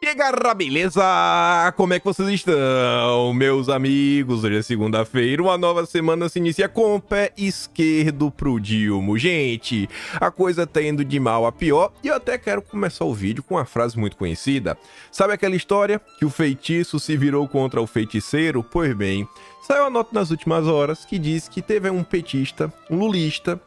E aí, galera, beleza? Como é que vocês estão, meus amigos? Hoje é segunda-feira, uma nova semana se inicia com o pé esquerdo pro Dilma. Gente, a coisa tá indo de mal a pior e eu até quero começar o vídeo com uma frase muito conhecida. Sabe aquela história que o feitiço se virou contra o feiticeiro? Pois bem, saiu a nota nas últimas horas que diz que teve um petista, um lulista,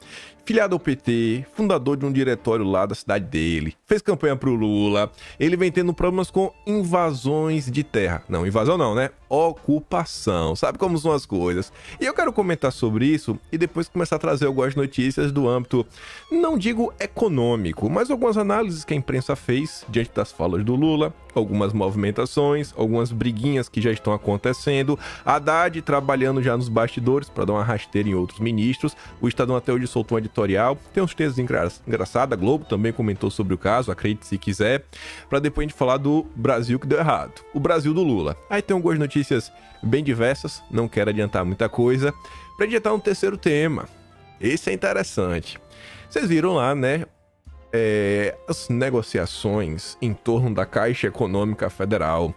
filiado ao PT, fundador de um diretório lá da cidade dele, fez campanha pro Lula, ele vem tendo problemas com invasões de terra. Não, invasão não, né? Ocupação. Sabe como são as coisas? E eu quero comentar sobre isso e depois começar a trazer algumas notícias do âmbito, não digo econômico, mas algumas análises que a imprensa fez diante das falas do Lula, algumas movimentações, algumas briguinhas que já estão acontecendo, Haddad trabalhando já nos bastidores para dar uma rasteira em outros ministros, o Estadão até hoje soltou um editorial, tem uns textos engraçados, a Globo também comentou sobre o caso, acredite se quiser, para depois a gente falar do Brasil que deu errado, o Brasil do Lula. Aí tem algumas notícias bem diversas, não quero adiantar muita coisa, para adiantar um terceiro tema, esse é interessante. Vocês viram lá, né, as negociações em torno da Caixa Econômica Federal.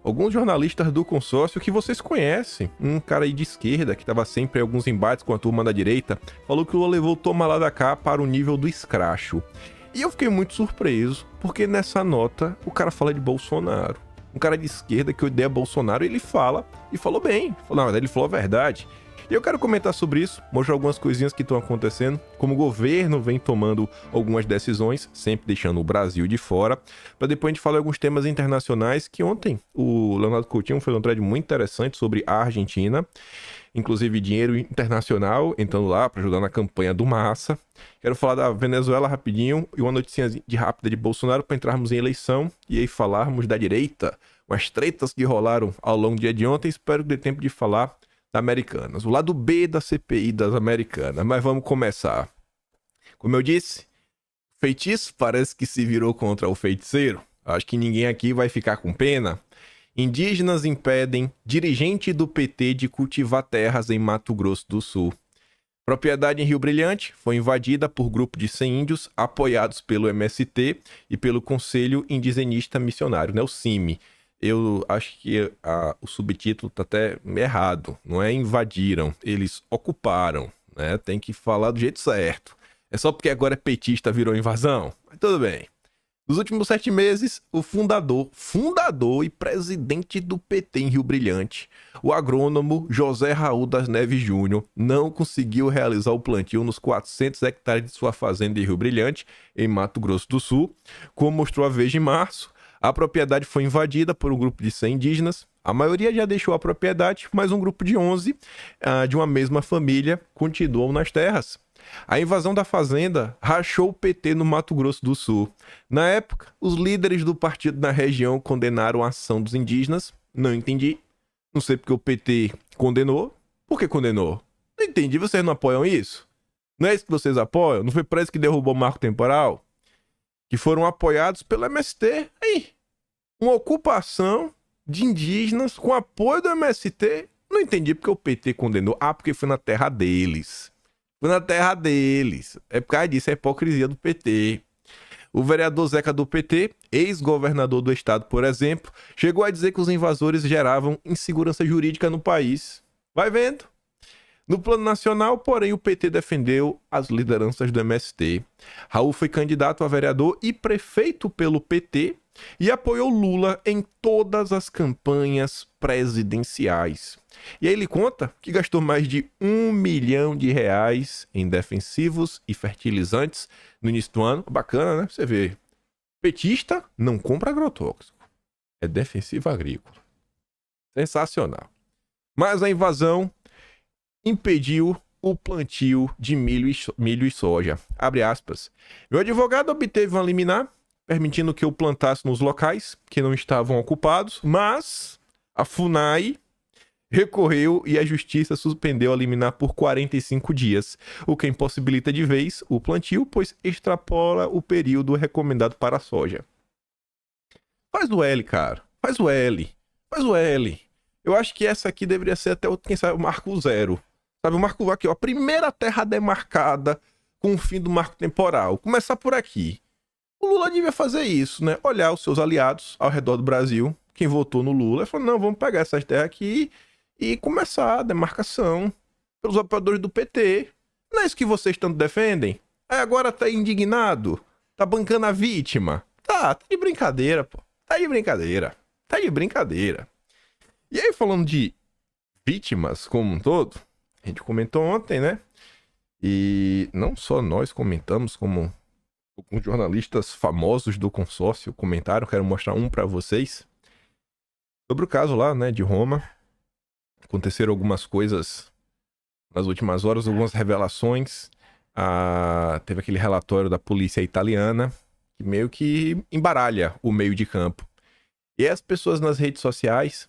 Alguns jornalistas do consórcio que vocês conhecem, um cara aí de esquerda que estava sempre em alguns embates com a turma da direita, falou que o Lula levou o toma lá da cá para o nível do escracho. E eu fiquei muito surpreso, porque nessa nota o cara fala de Bolsonaro. Um cara de esquerda que odeia Bolsonaro, ele fala, e falou bem. Na verdade, ele falou a verdade. E eu quero comentar sobre isso, mostrar algumas coisinhas que estão acontecendo, como o governo vem tomando algumas decisões, sempre deixando o Brasil de fora, para depois a gente falar alguns temas internacionais, que ontem o Leonardo Coutinho fez um thread muito interessante sobre a Argentina, inclusive dinheiro internacional entrando lá para ajudar na campanha do Massa. Quero falar da Venezuela rapidinho e uma notícia rápida de Bolsonaro para entrarmos em eleição e aí falarmos da direita, umas tretas que rolaram ao longo do dia de ontem, espero que dê tempo de falar da Americanas, o lado B da CPI das Americanas, mas vamos começar. Como eu disse, feitiço parece que se virou contra o feiticeiro. Acho que ninguém aqui vai ficar com pena. Indígenas impedem dirigente do PT de cultivar terras em Mato Grosso do Sul. Propriedade em Rio Brilhante foi invadida por grupo de 100 índios apoiados pelo MST e pelo Conselho Indigenista Missionário, né, o CIMI. Eu acho que o subtítulo tá até errado. Não é invadiram, eles ocuparam, né? Tem que falar do jeito certo. É só porque agora é petista virou invasão? Mas tudo bem. Nos últimos 7 meses, o fundador e presidente do PT em Rio Brilhante, o agrônomo José Raul das Neves Júnior, não conseguiu realizar o plantio nos 400 hectares de sua fazenda em Rio Brilhante, em Mato Grosso do Sul, como mostrou a Veja em março. A propriedade foi invadida por um grupo de 100 indígenas. A maioria já deixou a propriedade, mas um grupo de 11 de uma mesma família continuam nas terras. A invasão da fazenda rachou o PT no Mato Grosso do Sul. Na época, os líderes do partido na região condenaram a ação dos indígenas. Não entendi. Não sei porque o PT condenou. Por que condenou? Não entendi. Vocês não apoiam isso? Não é isso que vocês apoiam? Não foi para isso que derrubou o marco temporal? Que foram apoiados pelo MST. Aí, uma ocupação de indígenas com apoio do MST. Não entendi porque o PT condenou. Ah, porque foi na terra deles. Foi na terra deles. É por causa disso, é a hipocrisia do PT. O vereador Zeca do PT, ex-governador do estado, por exemplo, chegou a dizer que os invasores geravam insegurança jurídica no país. Vai vendo. No plano nacional, porém, o PT defendeu as lideranças do MST. Raul foi candidato a vereador e prefeito pelo PT e apoiou Lula em todas as campanhas presidenciais. E aí ele conta que gastou mais de R$ 1 milhão em defensivos e fertilizantes no início do ano. Bacana, né? Você vê. Petista não compra agrotóxico. É defensivo agrícola. Sensacional. Mas a invasão impediu o plantio de milho e soja. Abre aspas. Meu advogado obteve uma liminar permitindo que eu plantasse nos locais que não estavam ocupados, mas a FUNAI recorreu e a justiça suspendeu a liminar por 45 dias, o que impossibilita de vez o plantio, pois extrapola o período recomendado para a soja. Faz o L, cara. Faz o L. Faz o L. Eu acho que essa aqui deveria ser até, quem sabe, o marco zero. Sabe, o marco aqui, ó, a primeira terra demarcada com o fim do marco temporal. Começar por aqui. O Lula devia fazer isso, né? Olhar os seus aliados ao redor do Brasil, quem votou no Lula, e falar, não, vamos pegar essas terras aqui e começar a demarcação pelos apoiadores do PT. Não é isso que vocês tanto defendem? Aí agora tá indignado? Tá bancando a vítima? Tá de brincadeira, pô. Tá de brincadeira. Tá de brincadeira. E aí, falando de vítimas como um todo, a gente comentou ontem, né? E não só nós comentamos, como alguns jornalistas famosos do consórcio comentaram, quero mostrar um pra vocês. Sobre o caso lá, né, de Roma. Aconteceram algumas coisas nas últimas horas, algumas revelações. Teve aquele relatório da polícia italiana que meio que embaralha o meio de campo. E as pessoas nas redes sociais,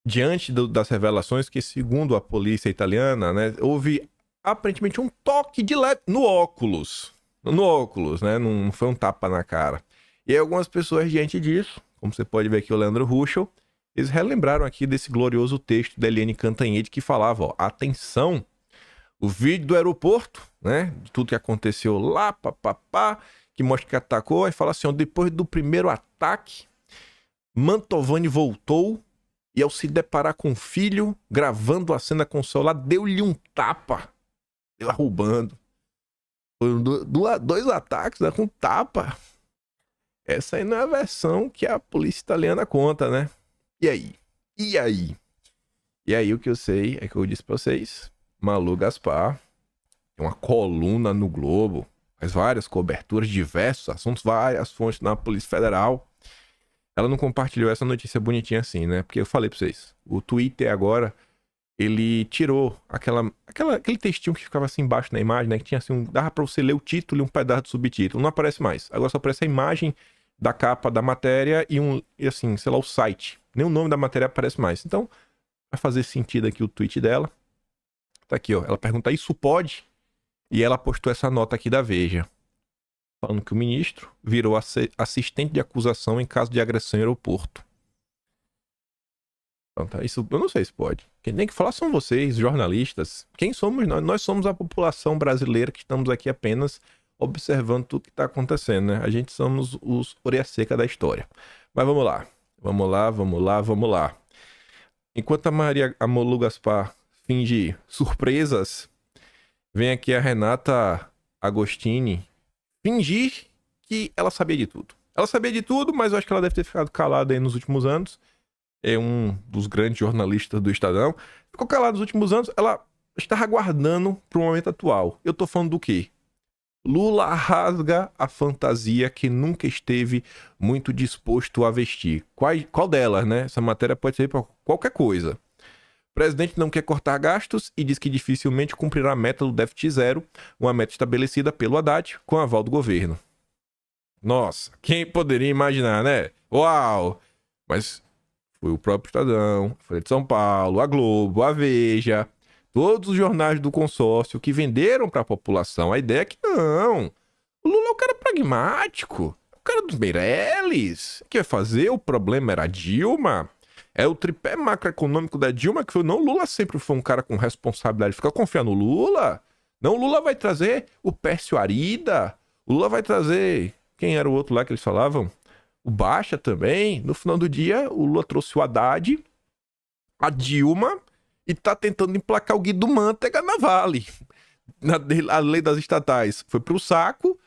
diante das revelações que, segundo a polícia italiana, né, houve aparentemente um toque de leve no óculos. No óculos, né? Não foi um tapa na cara. E aí algumas pessoas, diante disso, como você pode ver aqui o Leandro Ruschel, eles relembraram aqui desse glorioso texto da Eliane Cantanhede que falava, ó, atenção, o vídeo do aeroporto, né, de tudo que aconteceu lá, papapá, que mostra que atacou, aí fala assim, ó, depois do primeiro ataque, Mantovani voltou e ao se deparar com o filho, gravando a cena com o celular, deu-lhe um tapa, deu roubando. Foram dois ataques, né, com tapa. Essa aí não é a versão que a polícia italiana conta, né? E aí? E aí? E aí o que eu sei é que eu disse pra vocês, Malu Gaspar tem uma coluna no Globo, faz várias coberturas, diversos assuntos, várias fontes na Polícia Federal. Ela não compartilhou essa notícia bonitinha assim, né? Porque eu falei pra vocês, o Twitter agora, ele tirou aquele textinho que ficava assim embaixo na imagem, né? Que tinha assim, dava pra você ler o título e um pedaço do subtítulo. Não aparece mais. Agora só aparece a imagem da capa da matéria e assim, sei lá, o site. Nem o nome da matéria aparece mais. Então, vai fazer sentido aqui o tweet dela. Tá aqui, ó. Ela pergunta, isso pode? E ela postou essa nota aqui da Veja. Falando que o ministro virou assistente de acusação em caso de agressão em aeroporto. Então, tá, isso eu não sei se pode. Quem tem que falar são vocês, jornalistas. Quem somos nós? Nós somos a população brasileira que estamos aqui apenas observando tudo que está acontecendo, né? A gente somos os orelha seca da história. Mas vamos lá. Vamos lá. Enquanto a Malu Gaspar finge surpresas, vem aqui a Renata Agostini fingir que ela sabia de tudo. Ela sabia de tudo, mas eu acho que ela deve ter ficado calada aí nos últimos anos. É um dos grandes jornalistas do Estadão. Ficou calada nos últimos anos. Ela estava aguardando para o momento atual. Eu tô falando do quê? Lula rasga a fantasia que nunca esteve muito disposto a vestir. Qual delas, né? Essa matéria pode ser para qualquer coisa. O presidente não quer cortar gastos e diz que dificilmente cumprirá a meta do déficit zero, uma meta estabelecida pelo Haddad com aval do governo. Nossa, quem poderia imaginar, né? Uau! Mas foi o próprio Estadão, a Folha de São Paulo, a Globo, a Veja, todos os jornais do consórcio que venderam para a população a ideia que não. O Lula é um cara pragmático, é o cara dos Meirelles. O que vai fazer? O problema era a Dilma. É o tripé macroeconômico da Dilma que foi, não, o Lula sempre foi um cara com responsabilidade. Fica confiando no Lula? Não, o Lula vai trazer o Pércio Arida. O Lula vai trazer... Quem era o outro lá que eles falavam? O Baixa também. No final do dia, o Lula trouxe o Haddad, a Dilma, e tá tentando emplacar o Guido Mantega na Vale. A lei das estatais foi pro saco,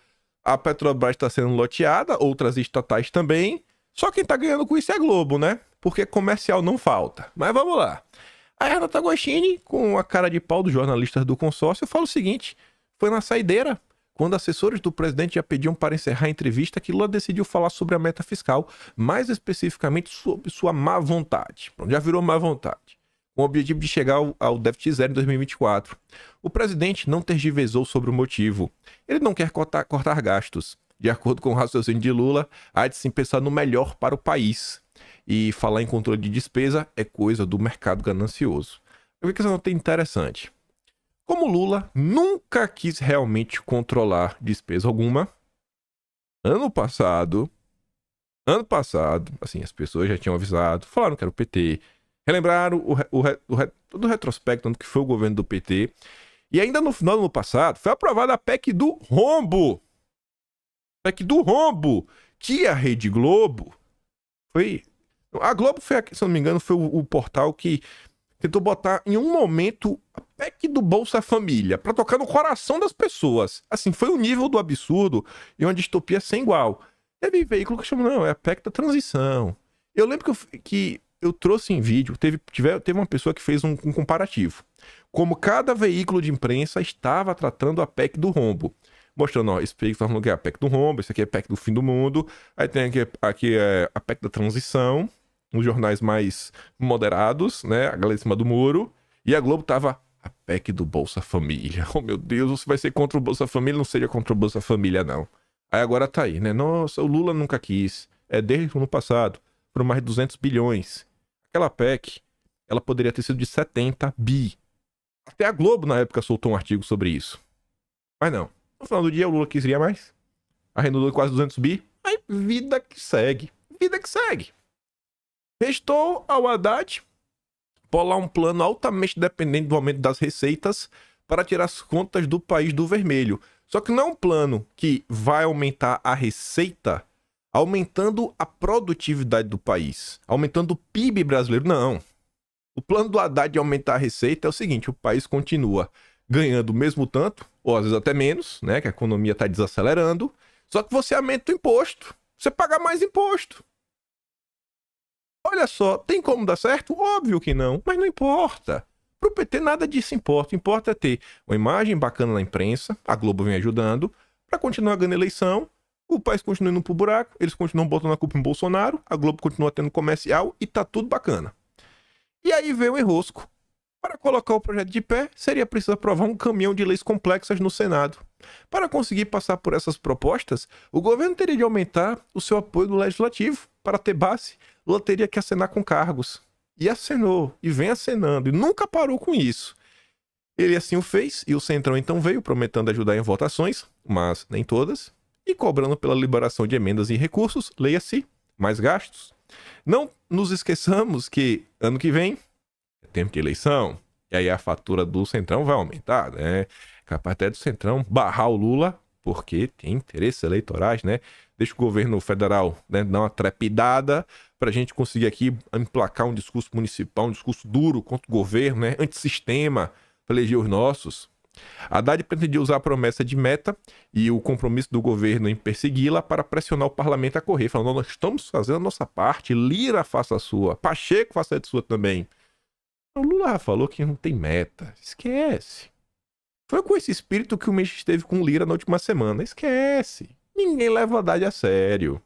a Petrobras está sendo loteada, outras estatais também. Só quem tá ganhando com isso é a Globo, né? Porque comercial não falta. Mas vamos lá. A Renata Agostini, com a cara de pau dos jornalistas do consórcio, fala o seguinte: foi na saideira, quando assessores do presidente já pediam para encerrar a entrevista, que Lula decidiu falar sobre a meta fiscal, mais especificamente sobre sua má vontade. Já virou má vontade. Com o objetivo de chegar ao déficit zero em 2024. O presidente não tergiversou sobre o motivo. Ele não quer cortar gastos. De acordo com o raciocínio de Lula, há de sim pensar no melhor para o país. E falar em controle de despesa é coisa do mercado ganancioso. O que essa nota é interessante? Como Lula nunca quis realmente controlar despesa alguma, ano passado, assim, as pessoas já tinham avisado, falaram que era o PT, relembraram todo o retrospecto do que foi o governo do PT, e ainda no final do ano passado foi aprovada a PEC do rombo. PEC do rombo, que a Rede Globo foi... A Globo foi, se não me engano, foi o portal que tentou botar em um momento a PEC do Bolsa Família pra tocar no coração das pessoas. Assim, foi o nível do absurdo e uma distopia sem igual. Teve veículo que chamou, não, é a PEC da transição. Eu lembro que eu trouxe em vídeo, teve uma pessoa que fez um comparativo. Como cada veículo de imprensa estava tratando a PEC do rombo. Mostrando, ó, esse veículo tá falando que é a PEC do rombo, esse aqui é a PEC do fim do mundo. Aí tem aqui é a PEC da transição, os jornais mais moderados, né? A galera em cima do muro. E a Globo tava a PEC do Bolsa Família. Oh, meu Deus, você vai ser contra o Bolsa Família? Não seja contra o Bolsa Família, não. Aí agora tá aí, né? Nossa, o Lula nunca quis. É desde o ano passado. Foram mais de 200 bilhões. Aquela PEC, ela poderia ter sido de 70 bi. Até a Globo, na época, soltou um artigo sobre isso. Mas não. No final do dia, o Lula queria mais. Arredondou quase 200 bi. Aí, vida que segue. Vida que segue. Restou ao Haddad bolar um plano altamente dependente do aumento das receitas para tirar as contas do país do vermelho. Só que não é um plano que vai aumentar a receita aumentando a produtividade do país, aumentando o PIB brasileiro. Não. O plano do Haddad de aumentar a receita é o seguinte: o país continua ganhando o mesmo tanto, ou às vezes até menos, né? Que a economia está desacelerando, só que você aumenta o imposto. Você paga mais imposto. Olha só, tem como dar certo? Óbvio que não, mas não importa. Pro PT nada disso importa. Importa é ter uma imagem bacana na imprensa, a Globo vem ajudando, para continuar ganhando eleição, o país continua indo pro buraco, eles continuam botando a culpa em Bolsonaro, a Globo continua tendo comercial e tá tudo bacana. E aí veio o enrosco. Para colocar o projeto de pé, seria preciso aprovar um caminhão de leis complexas no Senado. Para conseguir passar por essas propostas, o governo teria de aumentar o seu apoio no Legislativo. Para ter base, Lula teria que acenar com cargos. E acenou, e vem acenando, e nunca parou com isso. Ele assim o fez, e o Centrão então veio prometendo ajudar em votações, mas nem todas, e cobrando pela liberação de emendas e recursos, leia-se, mais gastos. Não nos esqueçamos que ano que vem é tempo de eleição, e aí a fatura do Centrão vai aumentar, né? Capaz até do Centrão barrar o Lula, porque tem interesses eleitorais, né? Deixa o governo federal, né, dar uma trepidada pra gente conseguir aqui emplacar um discurso municipal, um discurso duro contra o governo, né? Antissistema, para eleger os nossos. Haddad pretendia usar a promessa de meta e o compromisso do governo em persegui-la para pressionar o parlamento a correr, falando: nós estamos fazendo a nossa parte, Lira faça a sua, Pacheco faça a sua também. O Lula já falou que não tem meta, esquece. Foi com esse espírito que o Mendes esteve com o Lira na última semana, esquece. Ninguém leva o Haddad a sério.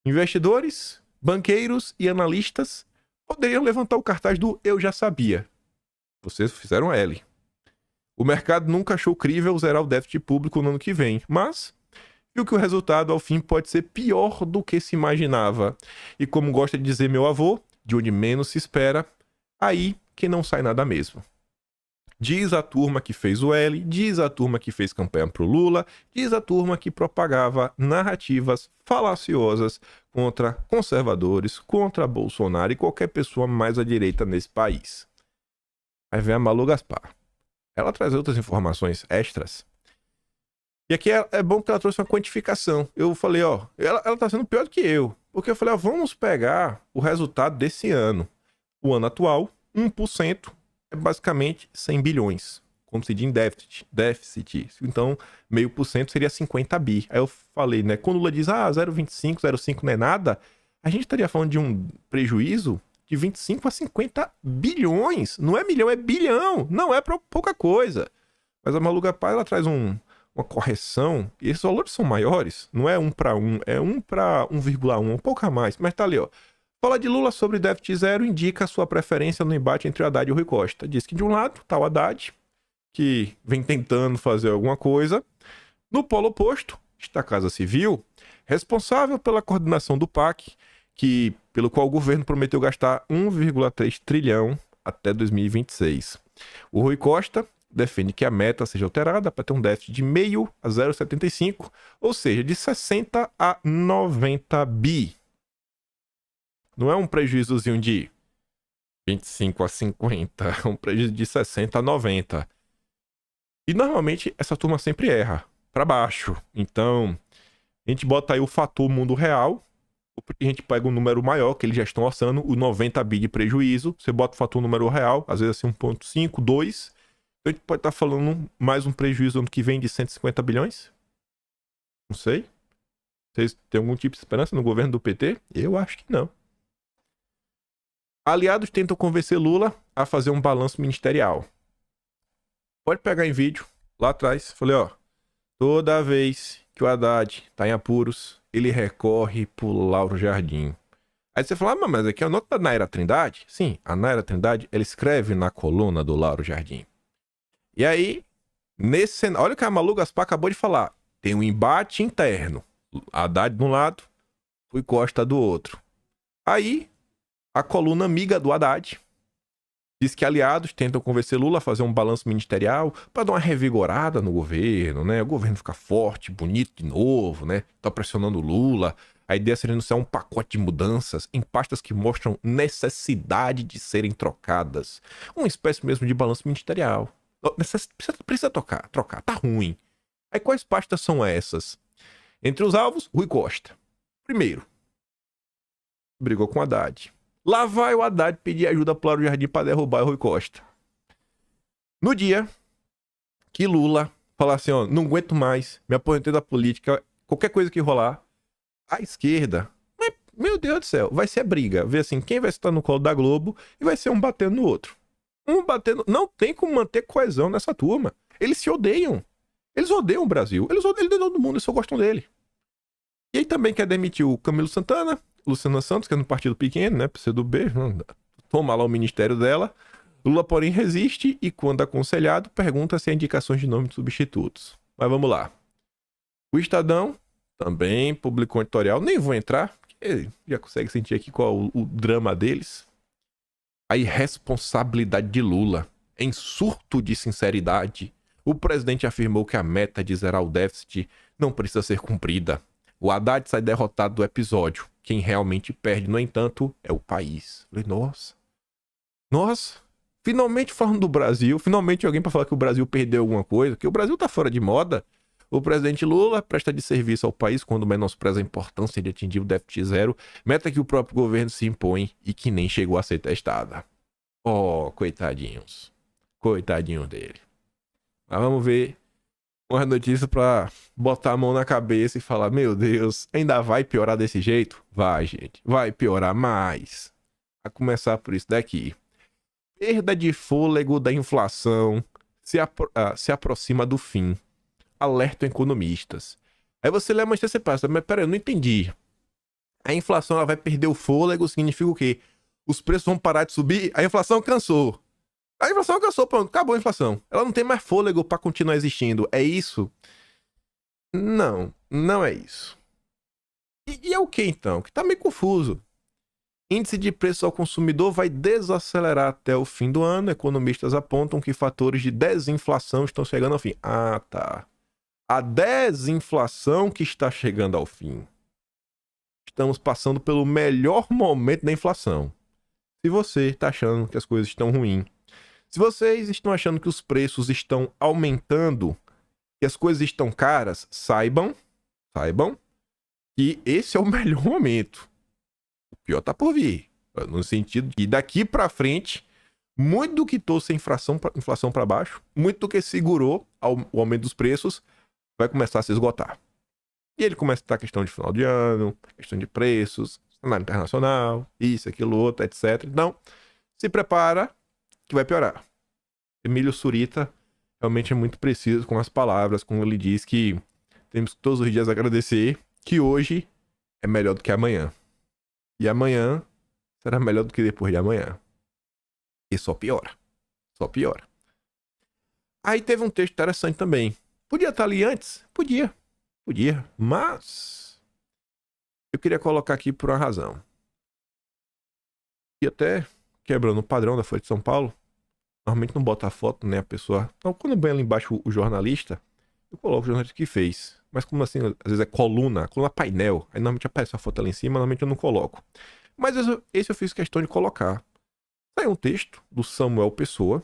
Investidores, banqueiros e analistas poderiam levantar o cartaz do "eu já sabia". Vocês fizeram L. O mercado nunca achou crível zerar o déficit público no ano que vem, mas viu que o resultado, ao fim, pode ser pior do que se imaginava. E como gosta de dizer meu avô, de onde menos se espera, aí que não sai nada mesmo. Diz a turma que fez o L, diz a turma que fez campanha pro Lula, diz a turma que propagava narrativas falaciosas contra conservadores, contra Bolsonaro e qualquer pessoa mais à direita nesse país. Aí vem a Malu Gaspar. Ela traz outras informações extras. E aqui é bom que ela trouxe uma quantificação. Eu falei, ó, ela tá sendo pior do que eu. Porque eu falei, ó, vamos pegar o resultado desse ano. O ano atual, 1% é basicamente 100 bilhões. Como se diz em déficit. Então, 0,5% seria 50 bi. Aí eu falei, né, quando o Lula diz, 0,25, 0,5 não é nada, a gente estaria falando de um prejuízo de 25 a 50 bilhões. Não é milhão, é bilhão. Não é pouca coisa. Mas a Malu Gaspar, ela traz uma correção, e esses valores são maiores. Não é 1 para 1, é 1 para 1,1, um pouco a mais. Mas tá ali, ó. Fala de Lula sobre déficit zero, indica a sua preferência no embate entre o Haddad e o Rui Costa. Diz que de um lado tá o Haddad, que vem tentando fazer alguma coisa. No polo oposto está a Casa Civil, responsável pela coordenação do PAC, pelo qual o governo prometeu gastar 1,3 trilhão até 2026. O Rui Costa defende que a meta seja alterada para ter um déficit de 0,5 a 0,75, ou seja, de 60 a 90 bi. Não é um prejuízozinho de 25 a 50, é um prejuízo de 60 a 90. E normalmente essa turma sempre erra, para baixo. Então, A gente bota aí o fator mundo real, a gente pega um número maior, que eles já estão orçando, o 90 bi de prejuízo, você bota o fator número real, às vezes assim 1,5, 2, então a gente pode estar falando mais um prejuízo ano que vem de 150 bilhões? Não sei. Vocês têm algum tipo de esperança no governo do PT? Eu acho que não. Aliados tentam convencer Lula a fazer um balanço ministerial. Pode pegar em vídeo, lá atrás, falei, ó, toda vez que o Haddad tá em apuros, ele recorre pro Lauro Jardim. Aí você fala, mas aqui é a nota da Naira Trindade? Sim, a Naira Trindade, ela escreve na coluna do Lauro Jardim. E aí, olha o que a Malu Gaspar acabou de falar. Tem um embate interno. Haddad de um lado, Rui Costa do outro. Aí, a coluna amiga do Haddad diz que aliados tentam convencer Lula a fazer um balanço ministerial para dar uma revigorada no governo, né? O governo ficar forte, bonito de novo, né? Tá pressionando Lula. A ideia seria anunciar um pacote de mudanças em pastas que mostram necessidade de serem trocadas. Uma espécie mesmo de balanço ministerial. Precisa trocar, tá ruim. Aí quais pastas são essas? Entre os alvos, Rui Costa. Primeiro, brigou com o Haddad. Lá vai o Haddad pedir ajuda para o Lauro Jardim para derrubar o Rui Costa. No dia que Lula falar assim, ó, não aguento mais, me aposentei da política, qualquer coisa que rolar, a esquerda, meu Deus do céu, vai ser a briga. Ver assim, quem vai estar no colo da Globo e vai ser um batendo no outro. Um batendo... Não tem como manter coesão nessa turma. Eles se odeiam. Eles odeiam o Brasil. Eles odeiam todo mundo, eles só gostam dele. E aí também quer demitir o Camilo Santana, Luciana Santos, que é no partido pequeno, né? PCdoB, toma lá o ministério dela. Lula, porém, resiste e, quando aconselhado, pergunta se há indicações de nome de substitutos. Mas vamos lá. O Estadão também publicou um editorial. Nem vou entrar, porque já consegue sentir aqui qual o drama deles. A irresponsabilidade de Lula. Em surto de sinceridade, o presidente afirmou que a meta de zerar o déficit não precisa ser cumprida. O Haddad sai derrotado do episódio. Quem realmente perde, no entanto, é o país. Falei, nossa, finalmente falando do Brasil, finalmente alguém para falar que o Brasil perdeu alguma coisa, que o Brasil tá fora de moda. O presidente Lula presta de serviço ao país quando menospreza a importância de atingir o déficit zero, meta que o próprio governo se impõe e que nem chegou a ser testada. Oh, coitadinhos. Coitadinhos dele. Mas vamos ver uma notícia pra botar a mão na cabeça e falar, meu Deus, ainda vai piorar desse jeito? Vai, gente. Vai piorar mais. A começar por isso daqui. Perda de fôlego da inflação se aproxima do fim. Alertam economistas. Aí você lê a manchete e você pensa, mas peraí, eu não entendi. A inflação ela vai perder o fôlego, significa o quê? Os preços vão parar de subir? A inflação cansou. A inflação cansou, pronto, acabou a inflação. Ela não tem mais fôlego para continuar existindo. É isso? Não, não é isso. E é o que então? Que tá meio confuso. Índice de preço ao consumidor vai desacelerar até o fim do ano. Economistas apontam que fatores de desinflação estão chegando ao fim. Ah, tá. A desinflação que está chegando ao fim. Estamos passando pelo melhor momento da inflação. Se você está achando que as coisas estão ruins, se vocês estão achando que os preços estão aumentando, que as coisas estão caras, saibam que esse é o melhor momento. O pior tá por vir. No sentido que daqui para frente, muito do que trouxe a inflação para baixo, muito do que segurou o aumento dos preços, vai começar a se esgotar. E ele começa a estar questão de final de ano, questão de preços, cenário internacional, isso, aquilo, outro, etc. Então, se prepara que vai piorar. Emílio Surita realmente é muito preciso com as palavras, quando ele diz que temos que todos os dias agradecer que hoje é melhor do que amanhã. E amanhã será melhor do que depois de amanhã. E só piora. Só piora. Aí teve um texto interessante também. Podia estar ali antes? Podia. Mas eu queria colocar aqui por uma razão. E até quebrando o padrão da Folha de São Paulo, normalmente não bota a foto, né, a pessoa. Então, quando vem ali embaixo o jornalista, eu coloco o jornalista que fez. Mas como assim, às vezes é coluna painel, aí normalmente aparece a foto ali em cima, normalmente eu não coloco. Mas esse eu fiz questão de colocar. Saiu um texto do Samuel Pessoa,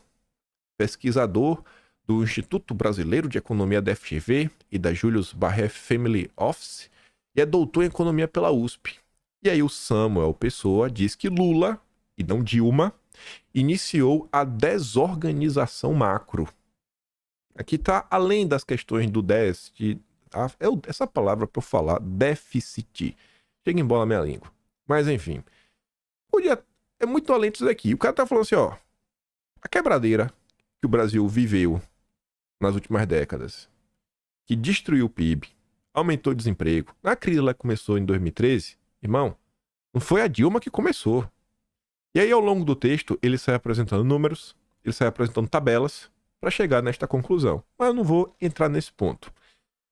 pesquisador do Instituto Brasileiro de Economia da FGV e da Julius Baer Family Office, e é doutor em economia pela USP. E aí o Samuel Pessoa diz que Lula, e não Dilma, iniciou a desorganização macro. Aqui está além das questões do déficit. Essa palavra para eu falar, déficit, chega em bola na minha língua. Mas enfim, é muito além disso daqui. O cara tá falando assim, ó, a quebradeira que o Brasil viveu nas últimas décadas, que destruiu o PIB, aumentou o desemprego. Na crise lá que começou em 2013, irmão, não foi a Dilma que começou. E aí, ao longo do texto, ele sai apresentando números, ele sai apresentando tabelas para chegar nesta conclusão. Mas eu não vou entrar nesse ponto.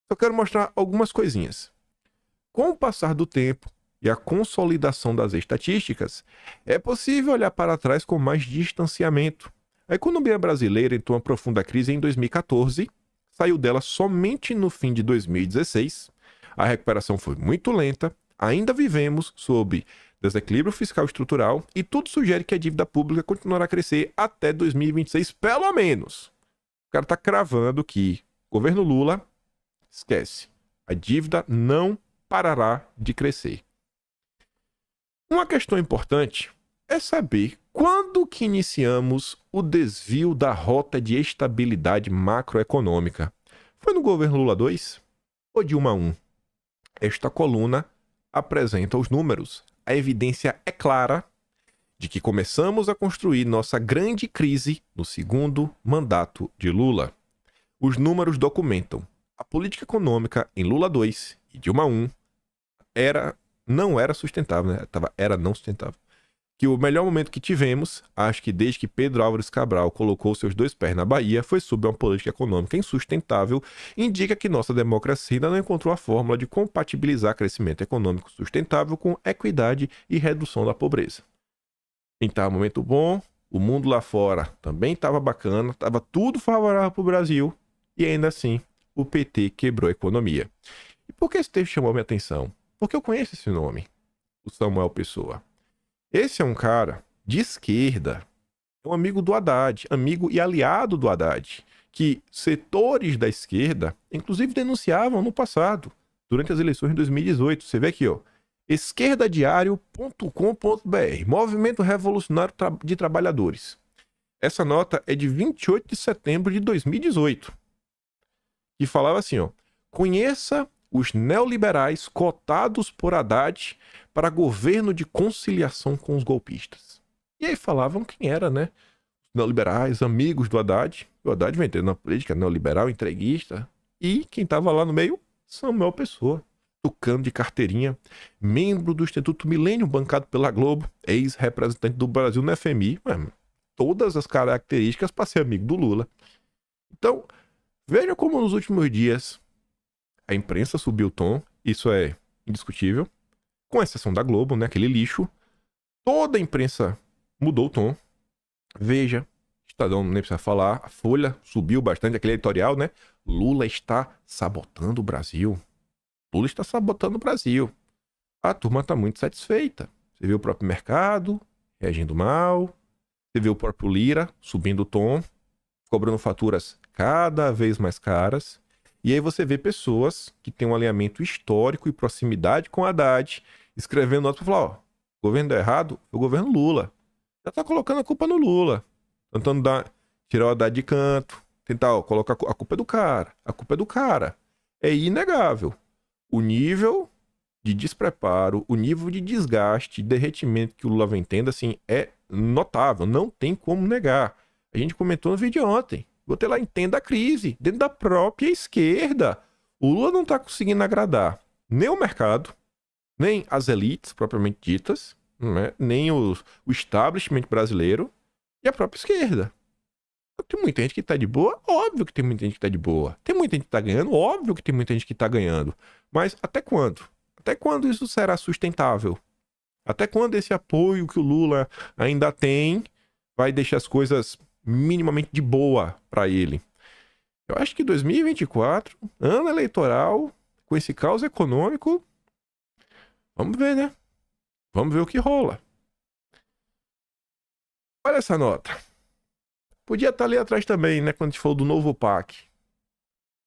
Só quero mostrar algumas coisinhas. Com o passar do tempo e a consolidação das estatísticas, é possível olhar para trás com mais distanciamento. A economia brasileira entrou em uma profunda crise em 2014, saiu dela somente no fim de 2016. A recuperação foi muito lenta, ainda vivemos sob desequilíbrio fiscal estrutural e tudo sugere que a dívida pública continuará a crescer até 2026, pelo menos. O cara está cravando que governo Lula, esquece, a dívida não parará de crescer. Uma questão importante é saber quando que iniciamos o desvio da rota de estabilidade macroeconômica. Foi no governo Lula 2 ou Dilma 1? Esta coluna apresenta os números. A evidência é clara de que começamos a construir nossa grande crise no segundo mandato de Lula. Os números documentam. A política econômica em Lula 2 e Dilma 1 não era sustentável, né? Era não sustentável. Que o melhor momento que tivemos, acho que desde que Pedro Álvares Cabral colocou seus dois pés na Bahia, foi sob uma política econômica insustentável, indica que nossa democracia ainda não encontrou a fórmula de compatibilizar crescimento econômico sustentável com equidade e redução da pobreza. Então, momento bom, o mundo lá fora também estava bacana, estava tudo favorável para o Brasil, e ainda assim o PT quebrou a economia. E por que esse texto chamou minha atenção? Porque eu conheço esse nome, o Samuel Pessoa. Esse é um cara de esquerda, um amigo do Haddad, amigo e aliado do Haddad, que setores da esquerda, inclusive, denunciavam no passado, durante as eleições de 2018. Você vê aqui, ó, esquerdadiario.com.br, Movimento Revolucionário de Trabalhadores. Essa nota é de 28 de setembro de 2018, que falava assim, ó, conheça os neoliberais cotados por Haddad para governo de conciliação com os golpistas. E aí falavam quem era, né? Os neoliberais, amigos do Haddad. O Haddad vem entrando na política neoliberal, entreguista. E quem estava lá no meio? Samuel Pessoa, tucano de carteirinha, membro do Instituto Milênio, bancado pela Globo, ex-representante do Brasil no FMI. Todas as características para ser amigo do Lula. Então, veja como nos últimos dias a imprensa subiu o tom, isso é indiscutível, com exceção da Globo, né, aquele lixo. Toda a imprensa mudou o tom. Veja, Estadão nem precisa falar, a Folha subiu bastante, aquele editorial, né? Lula está sabotando o Brasil. Lula está sabotando o Brasil. A turma está muito satisfeita. Você vê o próprio mercado reagindo mal, você vê o próprio Lira subindo o tom, cobrando faturas cada vez mais caras. E aí você vê pessoas que têm um alinhamento histórico e proximidade com Haddad, escrevendo notas para falar, ó, o governo deu errado, foi o governo Lula. Já tá colocando a culpa no Lula. Tentando tirar o Haddad de canto, tentar, ó, colocar a culpa é do cara. A culpa é do cara. É inegável. O nível de despreparo, o nível de desgaste, de derretimento que o Lula vem tendo, assim, é notável. Não tem como negar. A gente comentou no vídeo ontem. Botei lá, entenda a crise, dentro da própria esquerda. O Lula não está conseguindo agradar nem o mercado, nem as elites propriamente ditas, né? Nem o establishment brasileiro e a própria esquerda. Tem muita gente que está de boa? Óbvio que tem muita gente que está de boa. Tem muita gente que está ganhando? Óbvio que tem muita gente que está ganhando. Mas até quando? Até quando isso será sustentável? Até quando esse apoio que o Lula ainda tem vai deixar as coisas minimamente de boa para ele? Eu acho que 2024, ano eleitoral, com esse caos econômico, vamos ver, né? Vamos ver o que rola. Olha essa nota. Podia estar ali atrás também, né? Quando a gente falou do novo PAC.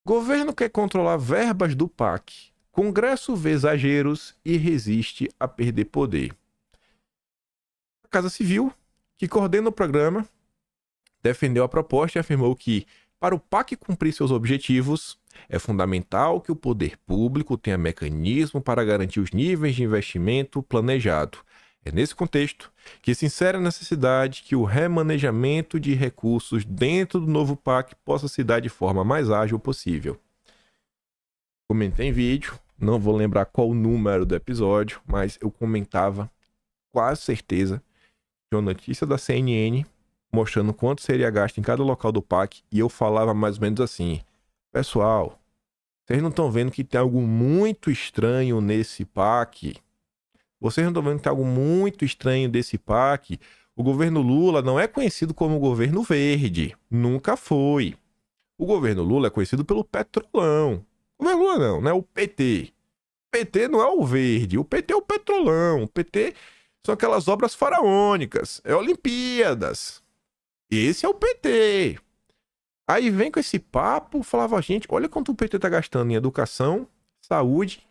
Governo quer controlar verbas do PAC Congresso vê exageros e resiste a perder poder. A Casa Civil, que coordena o programa, defendeu a proposta e afirmou que, para o PAC cumprir seus objetivos, é fundamental que o poder público tenha mecanismo para garantir os níveis de investimento planejado. É nesse contexto que se insere a necessidade que o remanejamento de recursos dentro do novo PAC possa se dar de forma mais ágil possível. Comentei em vídeo, não vou lembrar qual o número do episódio, mas eu comentava, quase certeza, de uma notícia da CNN mostrando quanto seria gasto em cada local do PAC, e eu falava mais ou menos assim: pessoal, vocês não estão vendo que tem algo muito estranho nesse PAC? Vocês não estão vendo que tem algo muito estranho desse PAC? O governo Lula não é conhecido como governo verde. Nunca foi. O governo Lula é conhecido pelo Petrolão. O governo Lula não, né? O PT. O PT não é o verde. O PT é o Petrolão. O PT são aquelas obras faraônicas. É Olimpíadas. Esse é o PT. Aí vem com esse papo, falava, gente, olha quanto o PT tá gastando em educação, saúde,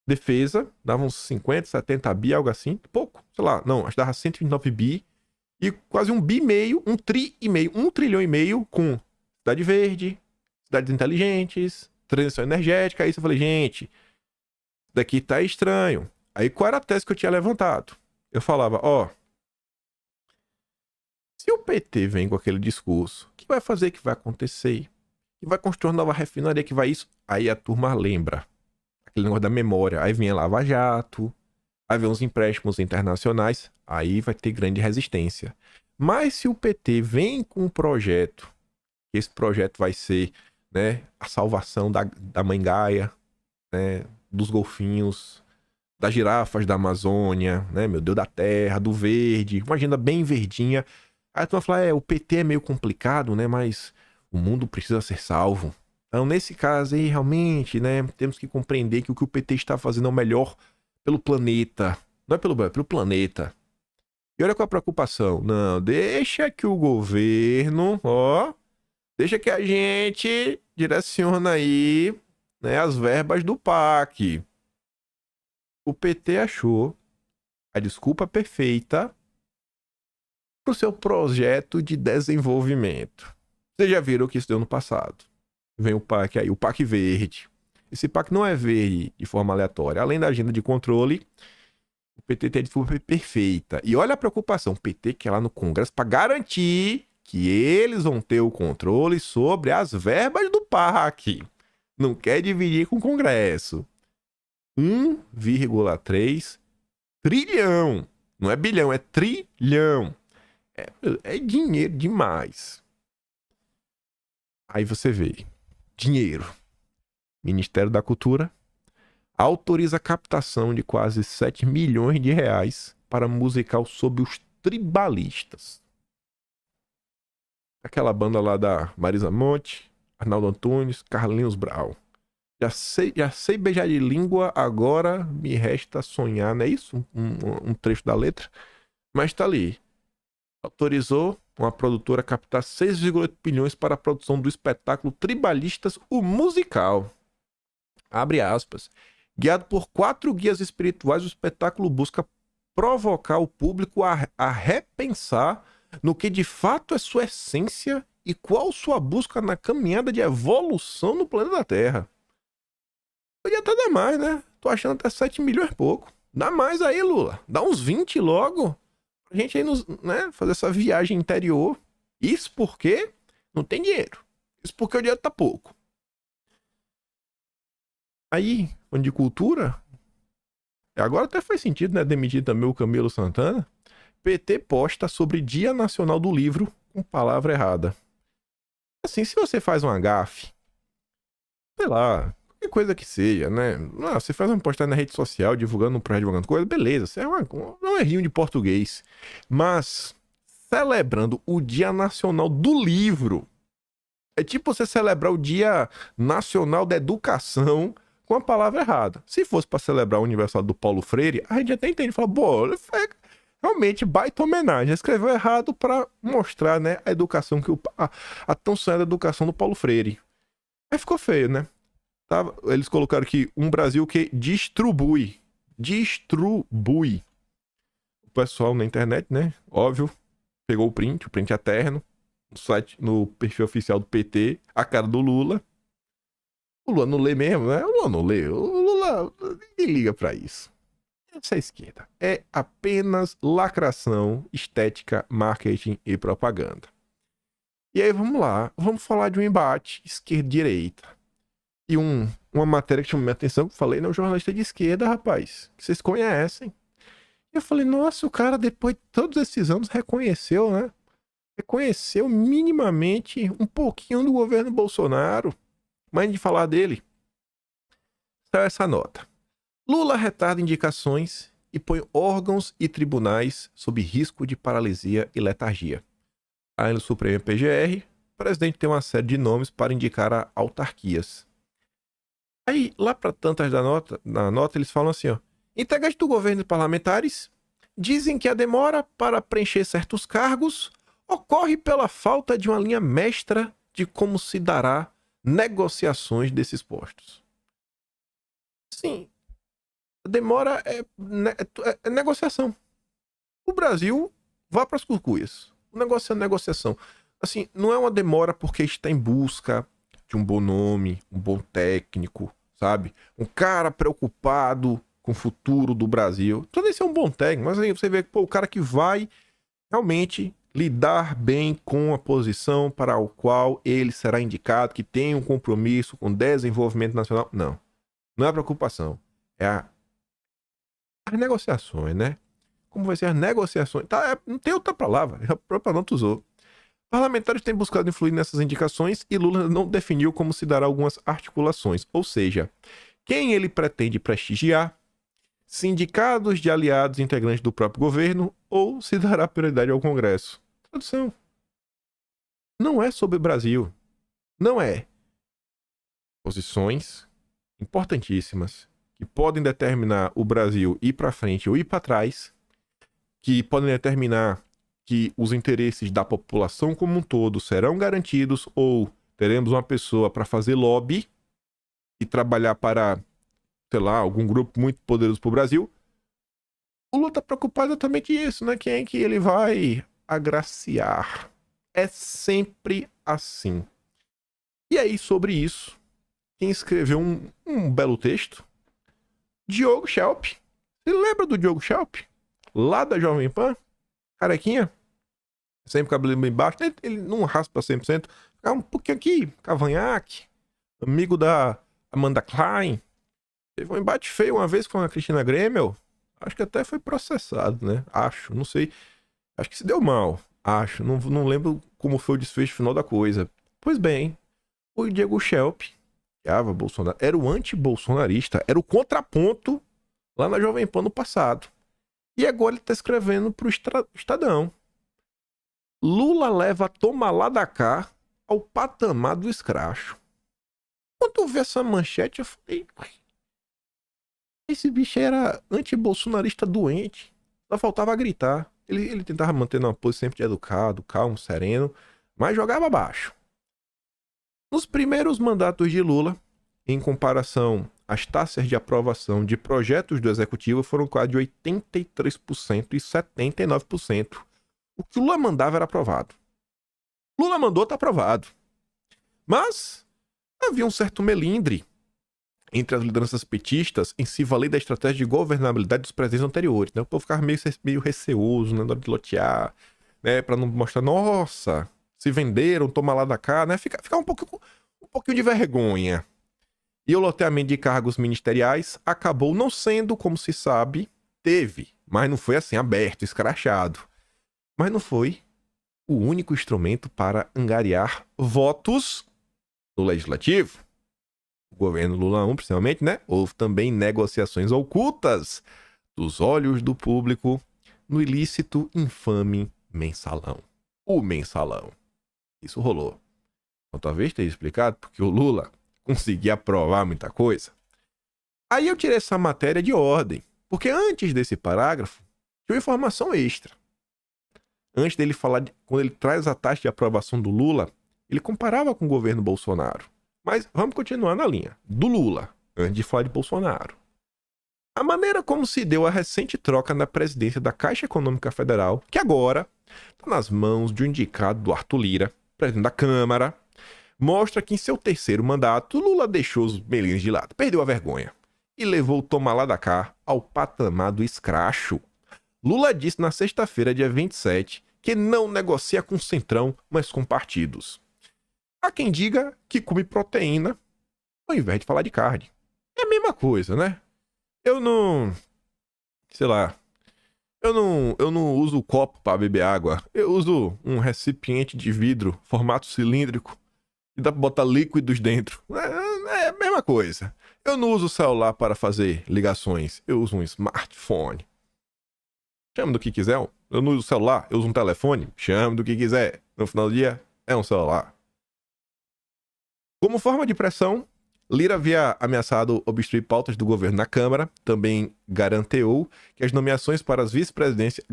defesa, dava uns 50, 70 bi, algo assim, pouco, sei lá, não, acho que dava 129 bi, e quase um bi e meio, um trilhão e meio com cidade verde, cidades inteligentes, transição energética. Aí eu falei, gente, isso daqui tá estranho. Aí qual era a tese que eu tinha levantado? Eu falava, ó, se o PT vem com aquele discurso, o que vai fazer, que vai acontecer? Que vai construir uma nova refinaria, que vai isso? Aí a turma lembra. Aquele negócio da memória. Aí vem a Lava Jato, aí vem os empréstimos internacionais, aí vai ter grande resistência. Mas se o PT vem com um projeto, esse projeto vai ser, né, a salvação da Mãe Gaia, né, dos golfinhos, das girafas da Amazônia, né, meu Deus, da terra, do verde, uma agenda bem verdinha. Aí tu vai falar, o PT é meio complicado, né, mas o mundo precisa ser salvo. Então, nesse caso aí, realmente, né, temos que compreender que o PT está fazendo é o melhor pelo planeta. Não é pelo planeta. E olha qual a preocupação. Não, deixa que o governo, deixa que a gente direciona aí, né, as verbas do PAC. O PT achou a desculpa perfeita para o seu projeto de desenvolvimento. Vocês já viram o que isso deu no passado. Vem o PAC aí, o PAC verde. Esse PAC não é verde de forma aleatória. Além da agenda de controle, o PT tem a desculpa perfeita. E olha a preocupação, o PT quer lá no Congresso para garantir que eles vão ter o controle sobre as verbas do PAC. Não quer dividir com o Congresso. 1,3 trilhão. Não é bilhão, é trilhão. É dinheiro demais. Aí você vê. Dinheiro. Ministério da Cultura autoriza a captação de quase 7 milhões de reais para musical sobre os tribalistas. Aquela banda lá da Marisa Monte, Arnaldo Antunes, Carlinhos Brau. Já sei beijar de língua, agora me resta sonhar, não é isso? Um trecho da letra. Mas tá ali. Autorizou uma produtora a captar 6,8 milhões para a produção do espetáculo Tribalistas, o musical. Abre aspas. Guiado por 4 guias espirituais, o espetáculo busca provocar o público a repensar no que de fato é sua essência e qual sua busca na caminhada de evolução no planeta Terra. Podia até dar mais, né? Tô achando até 7 milhões e pouco. Dá mais aí, Lula. Dá uns 20 logo. Pra gente aí né, fazer essa viagem interior. Isso porque não tem dinheiro. Isso porque o dinheiro tá pouco. Aí, falando de cultura, agora até faz sentido, né? Demitir também o Camilo Santana. PT posta sobre Dia Nacional do Livro com palavra errada. Assim, se você faz uma gafe, sei lá, qualquer coisa que seja, né? Você faz uma postagem na rede social divulgando um projeto, divulgando coisa, beleza, isso é um errinho de português. Mas celebrando o Dia Nacional do Livro, é tipo você celebrar o Dia Nacional da Educação com a palavra errada. Se fosse para celebrar o aniversário do Paulo Freire, a gente até entende, fala, pô, realmente baita homenagem. Escreveu errado para mostrar, né, a educação a tão sonhada educação do Paulo Freire. Aí ficou feio, né? Tá? Eles colocaram aqui um Brasil que distribui. Distribui. O pessoal na internet, né? Óbvio. Pegou o print eterno. No site, no perfil oficial do PT. A cara do Lula. O Lula não lê mesmo, né? O Lula não lê. O Lula. Ninguém liga pra isso. Essa é a esquerda. É apenas lacração, estética, marketing e propaganda. E aí vamos lá. Vamos falar de um embate esquerda-direita. E uma matéria que chamou minha atenção, que eu falei, não, jornalista de esquerda, rapaz, que vocês conhecem. E eu falei, nossa, o cara, depois de todos esses anos, reconheceu, né? Reconheceu minimamente um pouquinho do governo Bolsonaro. Mas de falar dele, saiu essa nota. Lula retarda indicações e põe órgãos e tribunais sob risco de paralisia e letargia. Aí no Supremo PGR, o presidente tem uma série de nomes para indicar a autarquias. Aí, lá para tantas na nota, eles falam assim, ó. Integrantes do governo e parlamentares dizem que a demora para preencher certos cargos ocorre pela falta de uma linha mestra de como se dará negociações desses postos. Sim, a demora é negociação. O Brasil vá para as cucuias. O negócio é negociação. Assim, não é uma demora porque está em busca de um bom nome, um bom técnico, sabe? Um cara preocupado com o futuro do Brasil. Não precisa ser um bom técnico, mas aí você vê que o cara que vai realmente lidar bem com a posição para o qual ele será indicado, que tem um compromisso com o desenvolvimento nacional. Não. Não é a preocupação. É as negociações, né? Como vai ser as negociações? Tá, não tem outra palavra. A própria não usou. Parlamentares têm buscado influir nessas indicações e Lula não definiu como se dará algumas articulações. Ou seja, quem ele pretende prestigiar, sindicatos de aliados integrantes do próprio governo ou se dará prioridade ao Congresso. Tradução. Não é sobre o Brasil. Não é. Posições importantíssimas que podem determinar o Brasil ir para frente ou ir para trás, que podem determinar que os interesses da população como um todo serão garantidos ou teremos uma pessoa para fazer lobby e trabalhar para, sei lá, algum grupo muito poderoso para o Brasil. O Lula está preocupado exatamente isso, né? Quem é que ele vai agraciar? É sempre assim. E aí, sobre isso, quem escreveu um belo texto? Diogo Schelp. Você lembra do Diogo Schelp? Lá da Jovem Pan? Carequinha? Sempre cabelo bem baixo. Ele não raspa 100%. Fica um pouquinho aqui, cavanhaque. Amigo da Amanda Klein. Teve um embate feio uma vez com a Cristina Grêmio. Acho que até foi processado, né? Acho, não sei. Acho que se deu mal. Acho. Não lembro como foi o desfecho final da coisa. Pois bem, o Diego Schelp, Bolsonaro, era o anti-bolsonarista, era o contraponto lá na Jovem Pan no passado. E agora ele tá escrevendo pro Estadão. Lula leva toma lá da cá ao patamar do escracho. Quando eu vi essa manchete, eu falei... Esse bicho era anti-bolsonarista doente. Só faltava gritar. Ele tentava manter uma posição sempre de educado, calmo, sereno, mas jogava abaixo. Nos primeiros mandatos de Lula, em comparação às taxas de aprovação de projetos do Executivo, foram quase de 83% e 79%. O que Lula mandava era aprovado. Lula mandou, tá aprovado. Mas havia um certo melindre entre as lideranças petistas em se valer da estratégia de governabilidade dos presidentes anteriores, né? O povo ficava meio receoso, né? Na hora de lotear, né? Pra não mostrar, nossa, se venderam, toma lá da cá, né? Ficar um pouquinho de vergonha. E o loteamento de cargos ministeriais acabou não sendo, como se sabe, teve, mas não foi assim, aberto, escrachado. Mas não foi o único instrumento para angariar votos no Legislativo. O governo Lula 1, principalmente, né? Houve também negociações ocultas dos olhos do público no ilícito infame mensalão. O mensalão. Isso rolou. Então, talvez tenha explicado porque o Lula conseguia aprovar muita coisa. Aí eu tirei essa matéria de ordem, porque antes desse parágrafo, tinha uma informação extra. Antes dele falar, quando ele traz a taxa de aprovação do Lula, ele comparava com o governo Bolsonaro. Mas vamos continuar na linha do Lula, antes de falar de Bolsonaro. A maneira como se deu a recente troca na presidência da Caixa Econômica Federal, que agora está nas mãos de um indicado do Arthur Lira, presidente da Câmara, mostra que em seu terceiro mandato, Lula deixou os melindres de lado, perdeu a vergonha e levou o toma lá da cá ao patamar do escracho. Lula disse na sexta-feira, dia 27, que não negocia com o Centrão, mas com partidos. Há quem diga que come proteína ao invés de falar de carne. É a mesma coisa, né? Eu não... sei lá... Eu não uso copo para beber água. Eu uso um recipiente de vidro, formato cilíndrico, e dá pra botar líquidos dentro. É a mesma coisa. Eu não uso o celular para fazer ligações. Eu uso um smartphone. Chame do que quiser. Eu não uso o celular, eu uso um telefone. Chame do que quiser. No final do dia, é um celular. Como forma de pressão, Lira havia ameaçado obstruir pautas do governo na Câmara, também garantiu que as nomeações para as vice-presidências,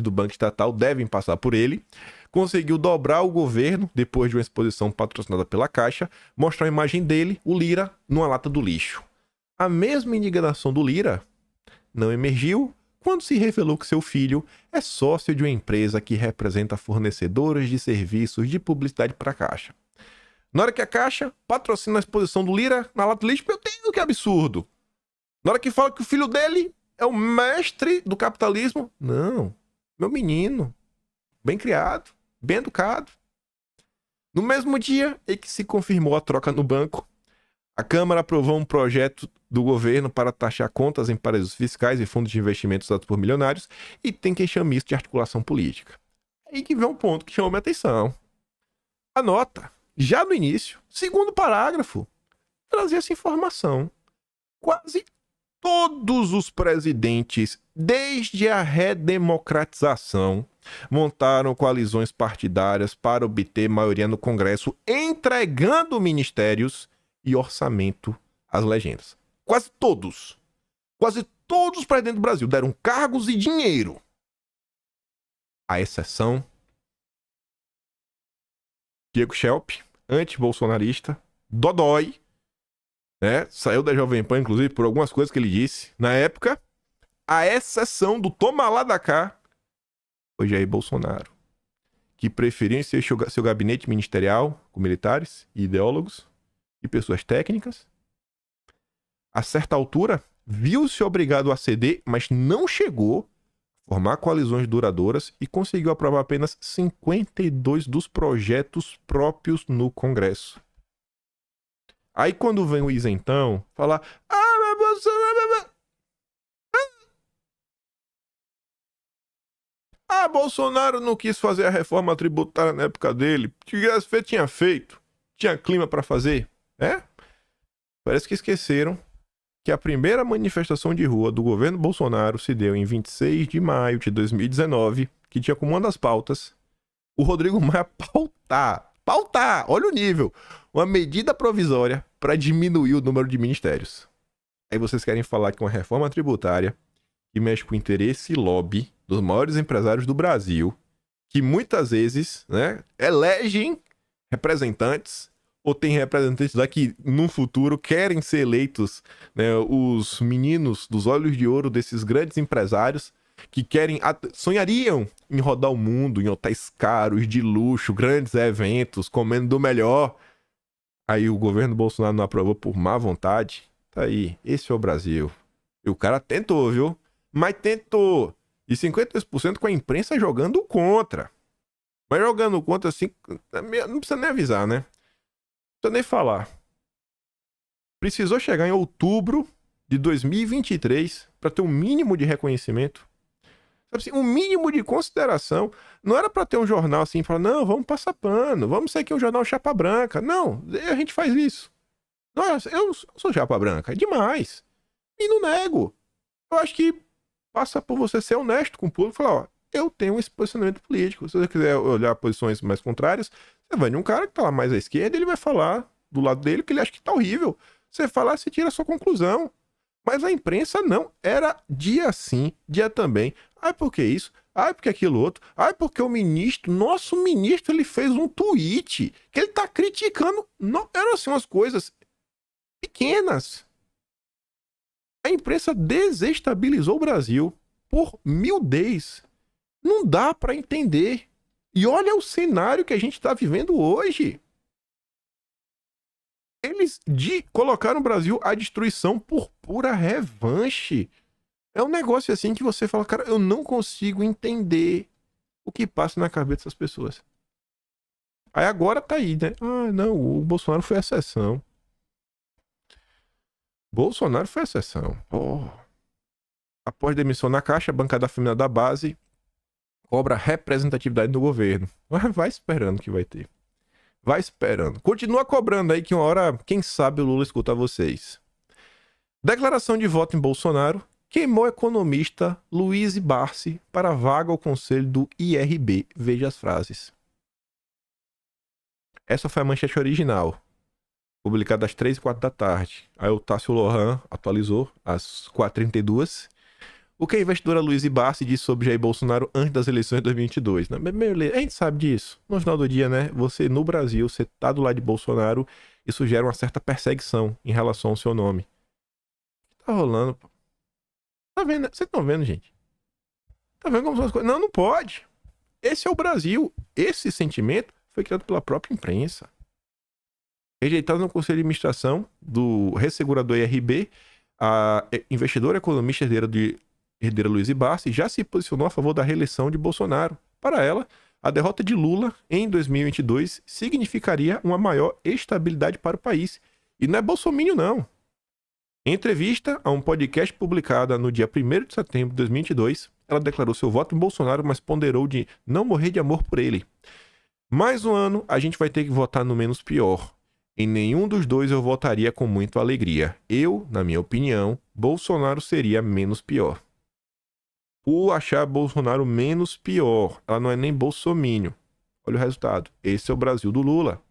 do Banco Estatal devem passar por ele, conseguiu dobrar o governo depois de uma exposição patrocinada pela Caixa, mostrar a imagem dele, o Lira, numa lata do lixo. A mesma indignação do Lira não emergiu quando se revelou que seu filho é sócio de uma empresa que representa fornecedores de serviços de publicidade para a Caixa. Na hora que a Caixa patrocina a exposição do Lira na lata do lixo, meu Deus, que absurdo. Na hora que fala que o filho dele é o mestre do capitalismo, não, meu menino, bem criado, bem educado. No mesmo dia em que se confirmou a troca no banco, a Câmara aprovou um projeto do governo para taxar contas em paraísos fiscais e fundos de investimentos usados por milionários e tem quem chame isso de articulação política. Aí que vem um ponto que chamou minha atenção. A nota, já no início, segundo parágrafo, trazia essa informação. Quase todos os presidentes, desde a redemocratização, montaram coalizões partidárias para obter maioria no Congresso, entregando ministérios e orçamento às legendas. Quase todos os presidentes do Brasil deram cargos e dinheiro. A exceção, Diego Schelp, anti-bolsonarista, dodói, né? Saiu da Jovem Pan, inclusive, por algumas coisas que ele disse na época. A exceção do toma lá da cá foi Jair Bolsonaro, que preferiu encher seu gabinete ministerial com militares e ideólogos e pessoas técnicas. A certa altura, viu-se obrigado a ceder, mas não chegou a formar coalizões duradouras e conseguiu aprovar apenas 52 dos projetos próprios no Congresso. Aí quando vem o isentão falar: mas Bolsonaro... Bolsonaro não quis fazer a reforma tributária na época dele. Tinha feito. Tinha clima para fazer. Parece que esqueceram que a primeira manifestação de rua do governo Bolsonaro se deu em 26 de maio de 2019, que tinha como uma das pautas o Rodrigo Maia pautar, olha o nível, uma medida provisória para diminuir o número de ministérios. Aí vocês querem falar que uma reforma tributária que mexe com o interesse e lobby dos maiores empresários do Brasil, que muitas vezes, né, elegem representantes, ou tem representantes lá que, no futuro, querem ser eleitos, né, os meninos dos olhos de ouro desses grandes empresários que sonhariam em rodar o mundo, em hotéis caros, de luxo, grandes eventos, comendo do melhor. Aí o governo Bolsonaro não aprovou por má vontade. Tá aí, esse é o Brasil. E o cara tentou, viu? Mas tentou. E 52% com a imprensa jogando contra. Mas jogando contra assim, não precisa nem avisar, né? Não precisa nem falar. Precisou chegar em outubro de 2023 para ter um mínimo de reconhecimento. Sabe assim, um mínimo de consideração. Não era para ter um jornal assim, falar, não, vamos passar pano, vamos ser aqui um jornal chapa branca. Não, a gente faz isso. Nossa, eu sou chapa branca, é demais. E não nego. Eu acho que passa por você ser honesto com o público e falar, ó, eu tenho esse posicionamento político. Se você quiser olhar posições mais contrárias, você vai de um cara que tá lá mais à esquerda, ele vai falar do lado dele que ele acha que tá horrível. Você fala, você tira a sua conclusão. Mas a imprensa não. Era dia sim, dia também. Por que isso? Ai, porque aquilo outro. Ai, porque o ministro, nosso ministro, ele fez um tweet que ele tá criticando. Não, eram assim umas coisas pequenas. A imprensa desestabilizou o Brasil por miudez. Não dá pra entender. E olha o cenário que a gente tá vivendo hoje. Eles colocaram o Brasil à destruição por pura revanche. É um negócio assim que você fala, cara, eu não consigo entender o que passa na cabeça dessas pessoas. Aí agora tá aí, né? Ah, não, o Bolsonaro foi a exceção. Bolsonaro foi a exceção. Oh. Após demissão na Caixa, a bancada feminina da base cobra representatividade no governo. Vai esperando que vai ter. Vai esperando. Continua cobrando aí que uma hora, quem sabe o Lula escuta vocês. Declaração de voto em Bolsonaro queimou economista Luiz Barsi para vaga ao conselho do IRB. Veja as frases. Essa foi a manchete original, publicada às 3h04 da tarde. Aí o Tássio Lohan atualizou às 4h32. O que a investidora Luiz Barsi disse sobre Jair Bolsonaro antes das eleições de 2022, né? A gente sabe disso. No final do dia, né? Você, no Brasil, você tá do lado de Bolsonaro, isso gera uma certa perseguição em relação ao seu nome. O que tá rolando, pô? Tá vendo? Vocês estão vendo, gente? Tá vendo como são as coisas? Não, não pode. Esse é o Brasil. Esse sentimento foi criado pela própria imprensa. Rejeitado no Conselho de Administração do ressegurador IRB, a investidora economista herdeira Luiz Barsi já se posicionou a favor da reeleição de Bolsonaro. Para ela, a derrota de Lula em 2022 significaria uma maior estabilidade para o país. E não é bolsominion, não. Em entrevista a um podcast publicado no dia 1º de setembro de 2022, ela declarou seu voto em Bolsonaro, mas ponderou de não morrer de amor por ele. Mais um ano, a gente vai ter que votar no menos pior. Em nenhum dos dois eu votaria com muita alegria. Eu, na minha opinião, Bolsonaro seria menos pior. Por achar Bolsonaro menos pior, ela não é nem bolsominion. Olha o resultado. Esse é o Brasil do Lula.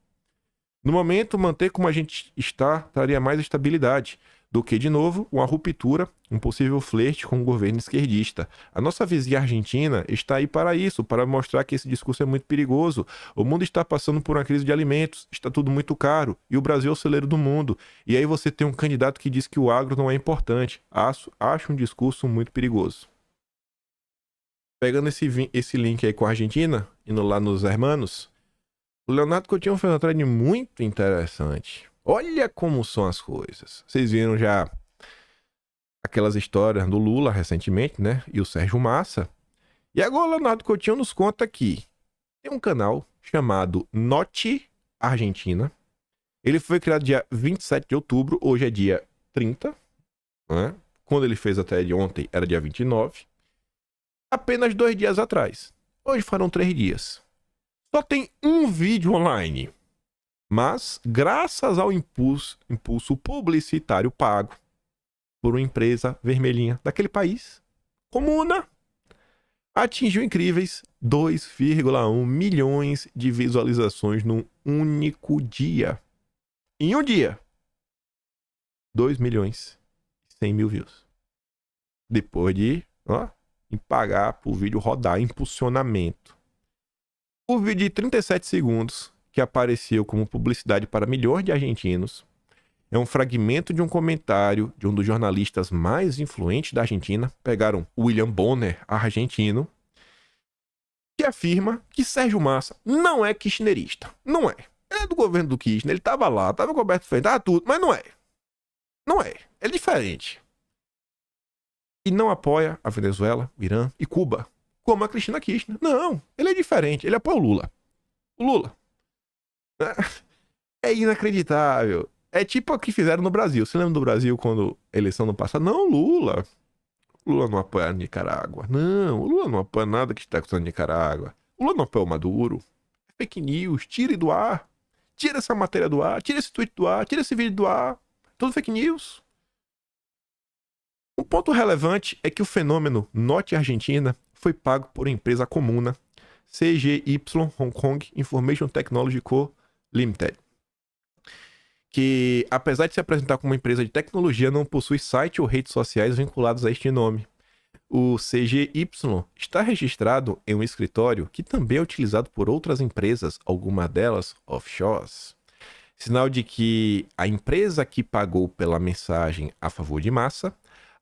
No momento, manter como a gente está traria mais estabilidade do que, de novo, uma ruptura, um possível flerte com o governo esquerdista. A nossa vizinha Argentina está aí para isso, para mostrar que esse discurso é muito perigoso. O mundo está passando por uma crise de alimentos, está tudo muito caro, e o Brasil é o celeiro do mundo. E aí você tem um candidato que diz que o agro não é importante. Acho um discurso muito perigoso. Pegando esse link aí com a Argentina, indo lá nos Hermanos, o Leonardo Coutinho fez uma thread muito interessante. Olha como são as coisas. Vocês viram já aquelas histórias do Lula recentemente, né? E o Sérgio Massa. E agora o Leonardo Coutinho nos conta que tem um canal chamado Note Argentina. Ele foi criado dia 27 de outubro, hoje é dia 30. Né? Quando ele fez até de ontem era dia 29. Apenas 2 dias atrás. Hoje foram 3 dias. Só tem um vídeo online. Mas, graças ao impulso publicitário pago por uma empresa vermelhinha daquele país, Comuna, atingiu incríveis 2,1 milhões de visualizações num único dia. Em um dia, 2 milhões e 100 mil views. Depois de pagar para o vídeo rodar, impulsionamento. O vídeo de 37 segundos, que apareceu como publicidade para milhões de argentinos, é um fragmento de um comentário de um dos jornalistas mais influentes da Argentina. Pegaram William Bonner, argentino, que afirma que Sérgio Massa não é kirchnerista. Não é. Ele é do governo do Kirchner, ele estava lá, estava coberto de feito, estava tudo, mas não é. Não é. É diferente. E não apoia a Venezuela, Irã e Cuba, como a Cristina Kirchner. Não, ele é diferente, ele apoia o Lula. O Lula. É inacreditável. É tipo o que fizeram no Brasil. Você lembra do Brasil quando a eleição não passa? Não, Lula. Lula não apoia a Nicarágua. Não, o Lula não apoia nada que está acontecendo na Nicarágua. O Lula não apoia o Maduro. É fake news. Tire do ar. Tira essa matéria do ar. Tira esse tweet do ar. Tira esse vídeo do ar. Tudo fake news. Um ponto relevante é que o fenômeno Note Argentina foi pago por uma empresa comuna, CGY Hong Kong Information Technology Co. Limited, que, apesar de se apresentar como uma empresa de tecnologia, não possui site ou redes sociais vinculados a este nome. O CGY está registrado em um escritório que também é utilizado por outras empresas, algumas delas offshores. Sinal de que a empresa que pagou pela mensagem a favor de massa,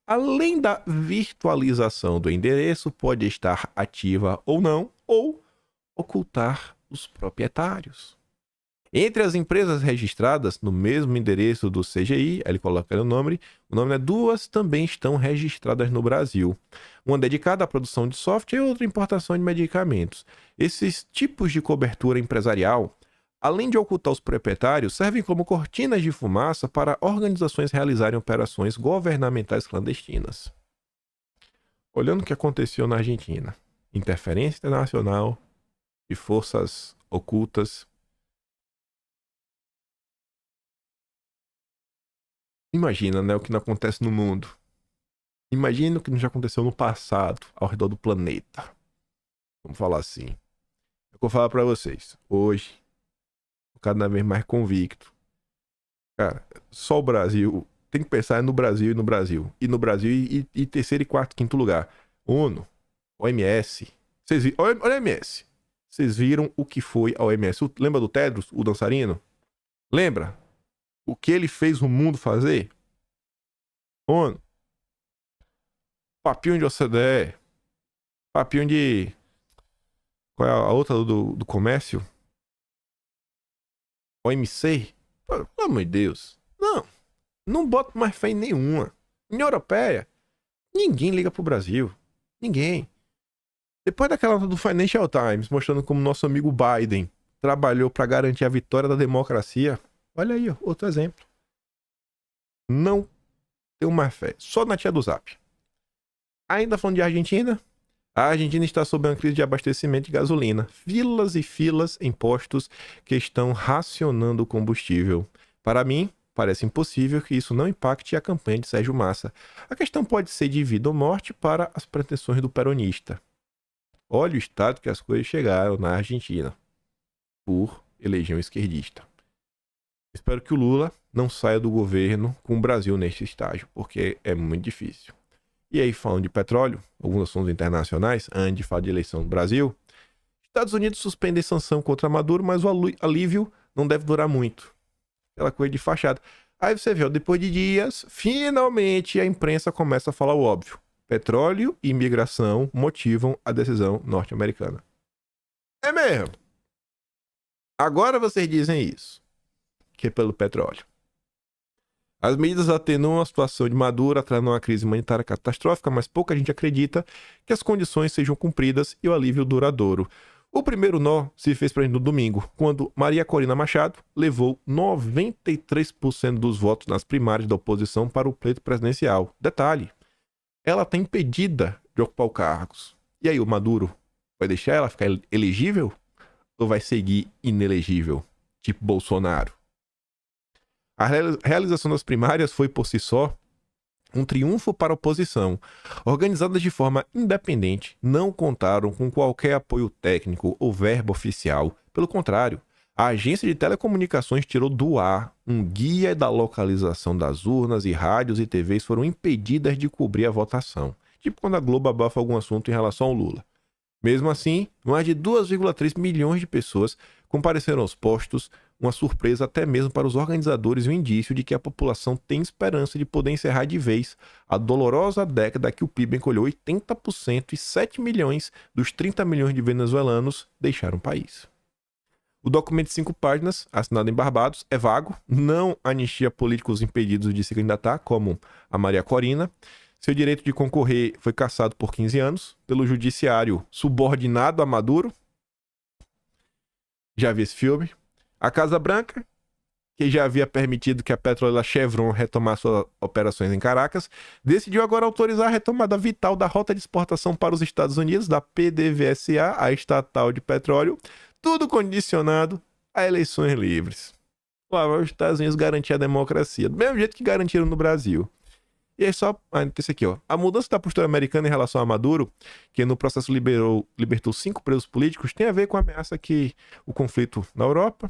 além da virtualização do endereço, pode estar ativa ou não, ou ocultar os proprietários. Entre as empresas registradas no mesmo endereço do CGI, ele coloca o nome, duas também estão registradas no Brasil. Uma dedicada à produção de software e outra à importação de medicamentos. Esses tipos de cobertura empresarial, além de ocultar os proprietários, servem como cortinas de fumaça para organizações realizarem operações governamentais clandestinas. Olhando o que aconteceu na Argentina, interferência internacional de forças ocultas. Imagina, né, o que não acontece no mundo. Imagina o que já aconteceu no passado, ao redor do planeta. Vamos falar assim. Eu vou falar pra vocês. Hoje, cada vez mais convicto. Cara, só o Brasil. Tem que pensar no Brasil e no Brasil. E no Brasil e terceiro, quarto, quinto lugar. ONU, OMS. Olha a OMS. Vocês viram o que foi a OMS? Lembra do Tedros, o dançarino? Lembra? O que ele fez o mundo fazer? ONU. Papinho de OCDE. Papinho de... Qual é a outra do comércio? OMC? Pelo amor de Deus. Não boto mais fé em nenhuma. União Europeia. Ninguém liga pro Brasil. Ninguém. Depois daquela nota do Financial Times mostrando como nosso amigo Biden trabalhou para garantir a vitória da democracia. Olha aí, ó, outro exemplo. Não tenho mais fé. Só na tia do Zap. Ainda falando de Argentina. A Argentina está sob uma crise de abastecimento de gasolina. Filas e filas em postos que estão racionando o combustível. Para mim, parece impossível que isso não impacte a campanha de Sérgio Massa. A questão pode ser de vida ou morte para as pretensões do peronista. Olha o estado que as coisas chegaram na Argentina. Por eleger um esquerdista. Espero que o Lula não saia do governo com o Brasil neste estágio, porque é muito difícil. E aí, falando de petróleo, alguns assuntos internacionais, antes de falar de eleição no Brasil, Estados Unidos suspendem sanção contra Maduro, mas o alívio não deve durar muito. Aquela coisa de fachada. Aí você vê, ó, depois de dias, finalmente a imprensa começa a falar o óbvio. Petróleo e imigração motivam a decisão norte-americana. É mesmo. Agora vocês dizem isso. Que é pelo petróleo. As medidas atenuam a situação de Maduro, atraindo uma crise humanitária catastrófica, mas pouca gente acredita que as condições sejam cumpridas e o alívio duradouro. O primeiro nó se fez para no domingo, quando Maria Corina Machado levou 93% dos votos nas primárias da oposição para o pleito presidencial. Detalhe, ela está impedida de ocupar cargos. E aí, o Maduro vai deixar ela ficar elegível? Ou vai seguir inelegível, tipo Bolsonaro? A realização das primárias foi, por si só, um triunfo para a oposição. Organizadas de forma independente, não contaram com qualquer apoio técnico ou verba oficial. Pelo contrário, a agência de telecomunicações tirou do ar um guia da localização das urnas e rádios e TVs foram impedidas de cobrir a votação. Tipo quando a Globo abafa algum assunto em relação ao Lula. Mesmo assim, mais de 2,3 milhões de pessoas compareceram aos postos, uma surpresa até mesmo para os organizadores e um indício de que a população tem esperança de poder encerrar de vez a dolorosa década que o PIB encolheu 80% e 7 milhões dos 30 milhões de venezuelanos deixaram o país. O documento de 5 páginas, assinado em Barbados, é vago, não anistia políticos impedidos de se candidatar, como a Maria Corina. Seu direito de concorrer foi cassado por 15 anos pelo judiciário subordinado a Maduro. Já vi esse filme. A Casa Branca, que já havia permitido que a petroleira Chevron retomasse suas operações em Caracas, decidiu agora autorizar a retomada vital da rota de exportação para os Estados Unidos, da PDVSA, a estatal de petróleo, tudo condicionado a eleições livres. Lá vai os Estados Unidos garantir a democracia, do mesmo jeito que garantiram no Brasil. E aí só, esse aqui, ó. A mudança da postura americana em relação a Maduro, que no processo libertou 5 presos políticos, tem a ver com a ameaça que o conflito na Europa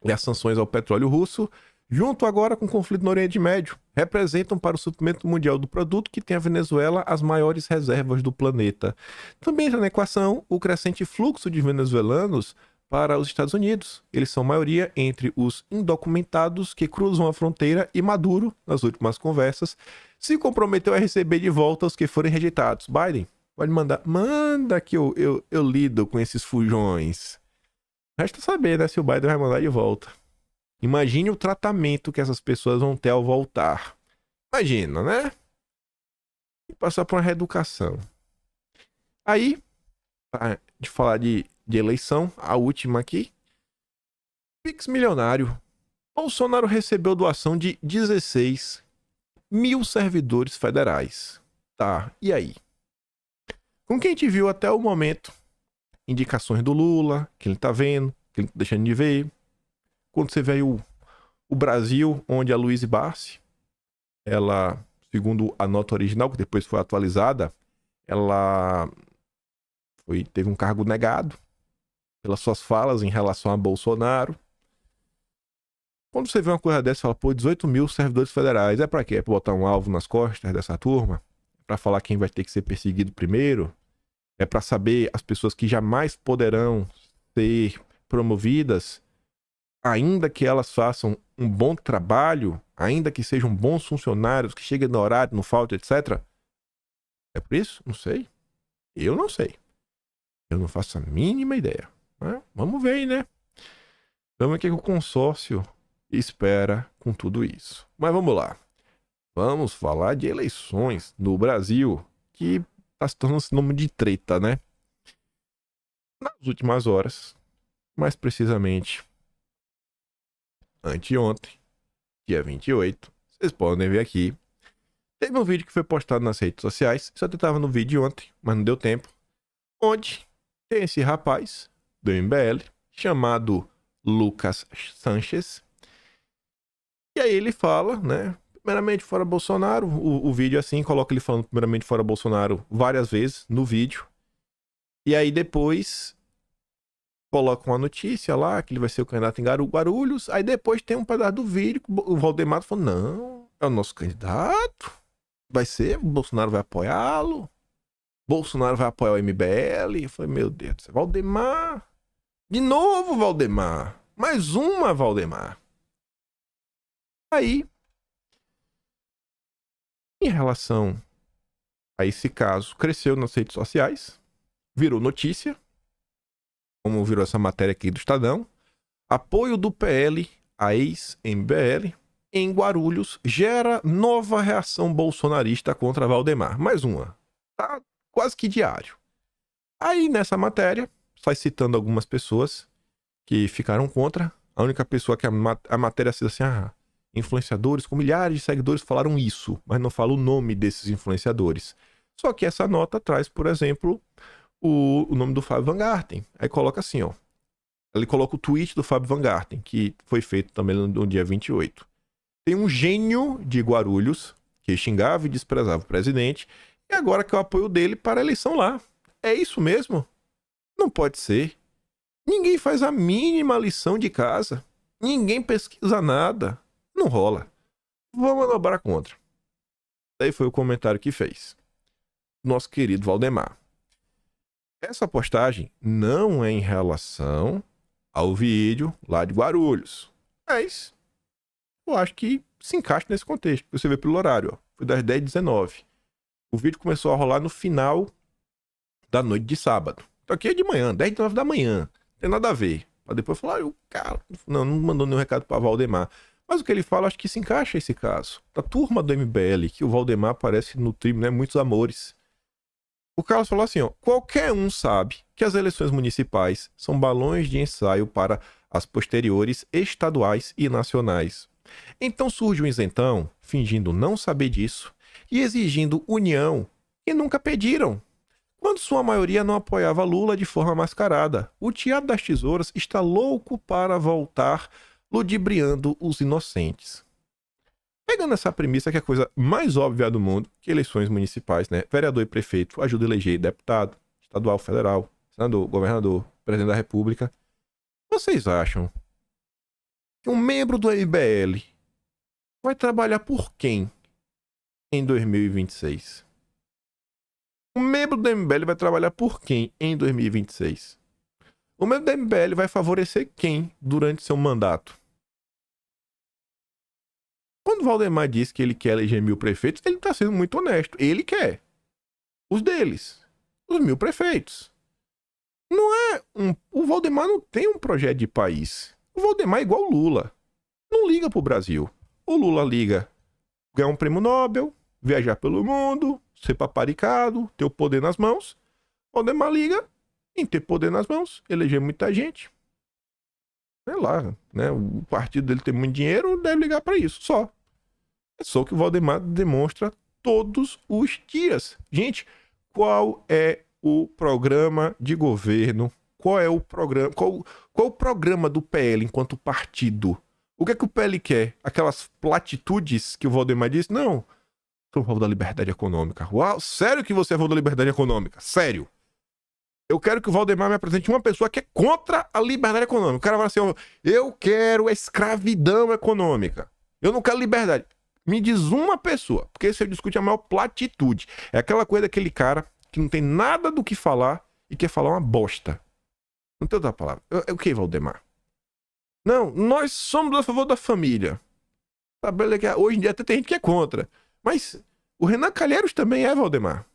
e as sanções ao petróleo russo junto agora com o conflito no Oriente Médio, representam para o suprimento mundial do produto que tem a Venezuela as maiores reservas do planeta. Também entra na equação o crescente fluxo de venezuelanos para os Estados Unidos. Eles são maioria entre os indocumentados que cruzam a fronteira e Maduro, nas últimas conversas, se comprometeu a receber de volta os que forem rejeitados. Biden, pode mandar. Manda que eu lido com esses fujões. Resta saber, né, se o Biden vai mandar de volta. Imagine o tratamento que essas pessoas vão ter ao voltar. Imagina, né? E passar por uma reeducação. Aí, de falar de eleição, a última aqui. Pix milionário. Bolsonaro recebeu doação de 16 mil servidores federais. Tá, e aí? Com quem a gente viu até o momento indicações do Lula, que ele tá vendo, que ele tá deixando de ver. Quando você vê aí o Brasil, onde a Luiz Barsi, ela, segundo a nota original, que depois foi atualizada, ela teve um cargo negado pelas suas falas em relação a Bolsonaro. Quando você vê uma coisa dessa, você fala, pô, 18 mil servidores federais, é pra quê? É pra botar um alvo nas costas dessa turma? É pra falar quem vai ter que ser perseguido primeiro? É pra saber as pessoas que jamais poderão ser promovidas, ainda que elas façam um bom trabalho, ainda que sejam bons funcionários, que cheguem no horário, não falte, etc. É por isso? Não sei. Eu não sei. Eu não faço a mínima ideia. Mas vamos ver aí, né? Vamos ver o que o consórcio espera com tudo isso. Mas vamos lá. Vamos falar de eleições no Brasil, que tá se tornando sinônimo de treta, né? Nas últimas horas, mais precisamente anteontem, dia 28, vocês podem ver aqui, teve um vídeo que foi postado nas redes sociais, só tentava no vídeo ontem, mas não deu tempo, onde tem esse rapaz do MBL, chamado Lucas Sanches, e aí ele fala, né, primeiramente fora Bolsonaro, o vídeo assim, coloca ele falando primeiramente fora Bolsonaro várias vezes no vídeo, e aí depois coloca uma notícia lá, que ele vai ser o candidato em Guarulhos, aí depois tem um pedaço do vídeo que o Valdemar falou, não, é o nosso candidato, vai ser, o Bolsonaro vai apoiá-lo, Bolsonaro vai apoiar o MBL. Eu falei, meu Deus do céu, Valdemar, de novo Valdemar, mais uma Valdemar. Aí, em relação a esse caso, cresceu nas redes sociais, virou notícia, como virou essa matéria aqui do Estadão, apoio do PL a ex-MBL em Guarulhos gera nova reação bolsonarista contra Valdemar. Mais uma. Tá quase que diário. Aí nessa matéria, sai citando algumas pessoas que ficaram contra. A única pessoa que a matéria cita assim, influenciadores com milhares de seguidores falaram isso, mas não fala o nome desses influenciadores. Só que essa nota traz, por exemplo, o nome do Fábio Van Garten. Aí coloca assim, ó. Ele coloca o tweet do Fábio Van Garten, que foi feito também no dia 28. Tem um gênio de Guarulhos que xingava e desprezava o presidente, e agora que é o apoio dele para a eleição lá. É isso mesmo? Não pode ser. Ninguém faz a mínima lição de casa. Ninguém pesquisa nada. Não rola. Vamos manobrar contra. Daí foi o comentário que fez nosso querido Valdemar. Essa postagem não é em relação ao vídeo lá de Guarulhos. Mas eu acho que se encaixa nesse contexto. Você vê pelo horário, ó. Foi das 10h19. O vídeo começou a rolar no final da noite de sábado. Então aqui é de manhã, 10h19 da manhã. Não tem nada a ver. Pra depois falar, o cara não mandou nenhum recado pra Valdemar. Mas o que ele fala, acho que se encaixa esse caso. Da turma do MBL, que o Valdemar parece nutrir, né, muitos amores. O Carlos falou assim, ó, qualquer um sabe que as eleições municipais são balões de ensaio para as posteriores estaduais e nacionais. Então surge um isentão, fingindo não saber disso, e exigindo união, que nunca pediram. Quando sua maioria não apoiava Lula de forma mascarada, o Teatro das Tesouras está louco para voltar, ludibriando os inocentes. Pegando essa premissa, que é a coisa mais óbvia do mundo, que eleições municipais, né? Vereador e prefeito ajudam a eleger deputado, estadual, federal, senador, governador, presidente da república. Vocês acham que um membro do MBL vai trabalhar por quem em 2026? O membro do MBL vai trabalhar por quem em 2026? O membro do MBL vai favorecer quem durante seu mandato? Quando o Valdemar diz que ele quer eleger 1000 prefeitos, ele está sendo muito honesto. Ele quer. Os deles. Os 1000 prefeitos. Não é o Valdemar não tem um projeto de país. O Valdemar é igual o Lula. Não liga pro Brasil. O Lula liga ganhar um prêmio Nobel, viajar pelo mundo, ser paparicado, ter o poder nas mãos. O Valdemar liga em ter poder nas mãos, eleger muita gente. Sei lá, né? O partido dele tem muito dinheiro, deve ligar para isso, só. É só que o Valdemar demonstra todos os dias. Gente, qual é o programa de governo? Qual é o programa? Qual o programa do PL enquanto partido? O que é que o PL quer? Aquelas platitudes que o Valdemar disse? Não, sou a favor da liberdade econômica. Uau, sério que você é a favor da liberdade econômica? Sério. Eu quero que o Valdemar me apresente uma pessoa que é contra a liberdade econômica. O cara vai assim, eu quero a escravidão econômica. Eu não quero liberdade. Me diz uma pessoa, porque se eu discute a maior platitude. É aquela coisa daquele cara que não tem nada do que falar e quer falar uma bosta. Não tem outra palavra. O que, Valdemar? Não, nós somos a favor da família. Hoje em dia até tem gente que é contra. Mas o Renan Calheiros também é, Valdemar.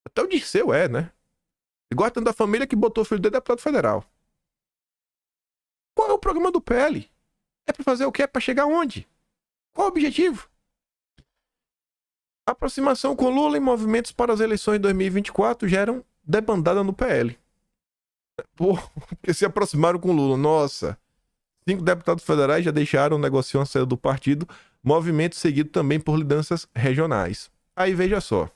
Até o Dirceu é, né? Ele gosta tanto da família que botou o filho dele deputado federal. Qual é o programa do PL? É pra fazer o quê? É pra chegar onde? Qual o objetivo? Aproximação com Lula e movimentos para as eleições de 2024 geram debandada no PL. Porque se aproximaram com Lula. Nossa, 5 deputados federais já deixaram negociar a saída do partido. Movimento seguido também por lideranças regionais. Aí veja só.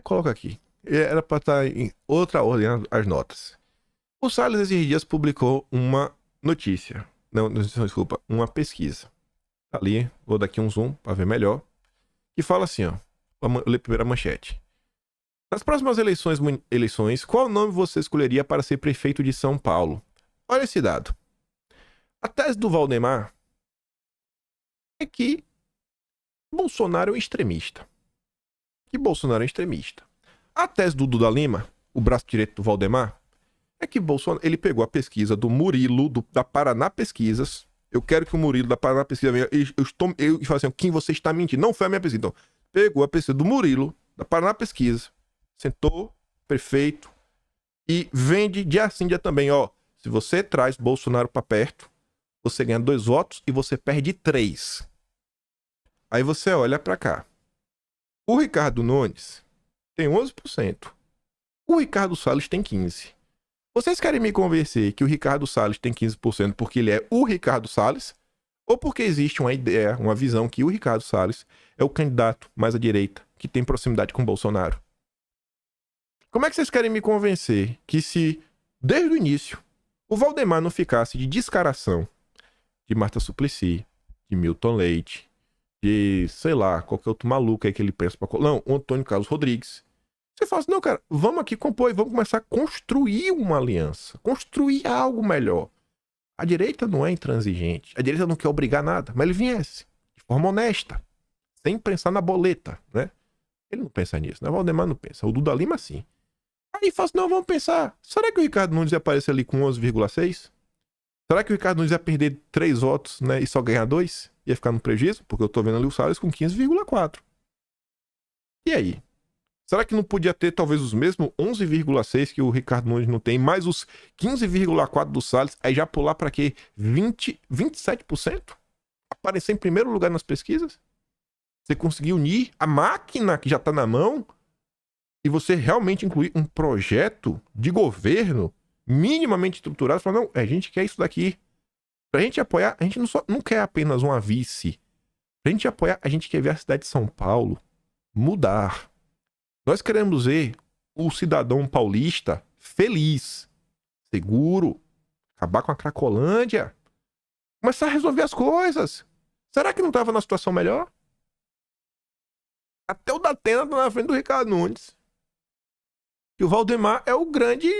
Coloca aqui. Era para estar em outra ordem as notas. O Salles esses dias publicou uma notícia. Não, desculpa, uma pesquisa. Ali, vou dar aqui um zoom para ver melhor. Que fala assim, ó. Vou ler primeiro a manchete. Nas próximas eleições, qual nome você escolheria para ser prefeito de São Paulo? Olha esse dado. A tese do Valdemar é que Bolsonaro é um extremista. A tese do Duda Lima, o braço direito do Valdemar, é que Bolsonaro, ele pegou a pesquisa do Murilo, da Paraná Pesquisas. Eu quero que o Murilo da Paraná Pesquisa venha. Eu falo assim, quem você está mentindo? Não foi a minha pesquisa. Então, pegou a pesquisa do Murilo, da Paraná Pesquisa, sentou, prefeito, e vende dia sim, dia também. Ó, se você traz Bolsonaro para perto, você ganha 2 votos e você perde 3. Aí você olha para cá. O Ricardo Nunes tem 11%. O Ricardo Salles tem 15%. Vocês querem me convencer que o Ricardo Salles tem 15% porque ele é o Ricardo Salles? Ou porque existe uma ideia, uma visão que o Ricardo Salles é o candidato mais à direita, que tem proximidade com o Bolsonaro? Como é que vocês querem me convencer que se, desde o início, o Valdemar não ficasse de descaração de Marta Suplicy, de Milton Leite, de, sei lá, qualquer outro maluco aí que ele pensa pra... Não, o Antônio Carlos Rodrigues. Você fala assim, não, cara, vamos aqui compor e vamos começar a construir uma aliança. Construir algo melhor. A direita não é intransigente. A direita não quer obrigar nada. Mas ele viesse de forma honesta. Sem pensar na boleta, né? Ele não pensa nisso, né? O Valdemar não pensa. O Duda Lima, sim. Aí fala assim, não, vamos pensar. Será que o Ricardo Nunes ia aparecer ali com 11,6? Será que o Ricardo Nunes ia perder 3 votos, né? E só ganhar 2? Ia ficar no prejuízo? Porque eu tô vendo ali o Salles com 15,4. E aí? Será que não podia ter talvez os mesmos 11,6 que o Ricardo Nunes não tem, mais os 15,4 do Salles, aí já pular para quê? 27%? Aparecer em primeiro lugar nas pesquisas? Você conseguir unir a máquina que já está na mão e você realmente incluir um projeto de governo minimamente estruturado, falar, não, a gente quer isso daqui. Pra gente apoiar, a gente não quer apenas uma vice. Pra gente apoiar, a gente quer ver a cidade de São Paulo mudar. Nós queremos ver o cidadão paulista feliz, seguro, acabar com a Cracolândia, começar a resolver as coisas. Será que não estava numa situação melhor? Até o Datena tá na frente do Ricardo Nunes. E o Valdemar é o grande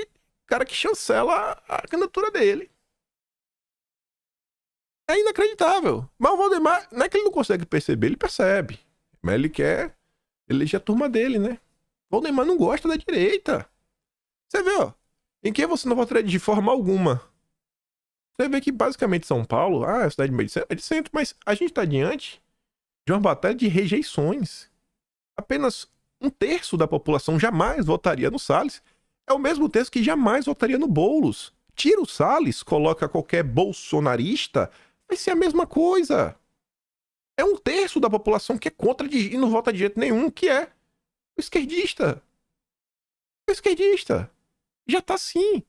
cara que chancela a candidatura dele. É inacreditável. Mas o Valdemar, não é que ele não consegue perceber, ele percebe. Mas ele quer eleger a turma dele, né? O Valdemar não gosta da direita. Você vê, ó. Em quem você não votaria de forma alguma? Você vê que basicamente São Paulo, é a cidade é de centro, mas a gente tá diante de uma batalha de rejeições. Apenas um terço da população jamais votaria no Salles. É o mesmo terço que jamais votaria no Boulos. Tira o Salles, coloca qualquer bolsonarista, vai ser a mesma coisa. É um terço da população que é contra e não vota de jeito nenhum, que é o esquerdista. O esquerdista. Já tá assim.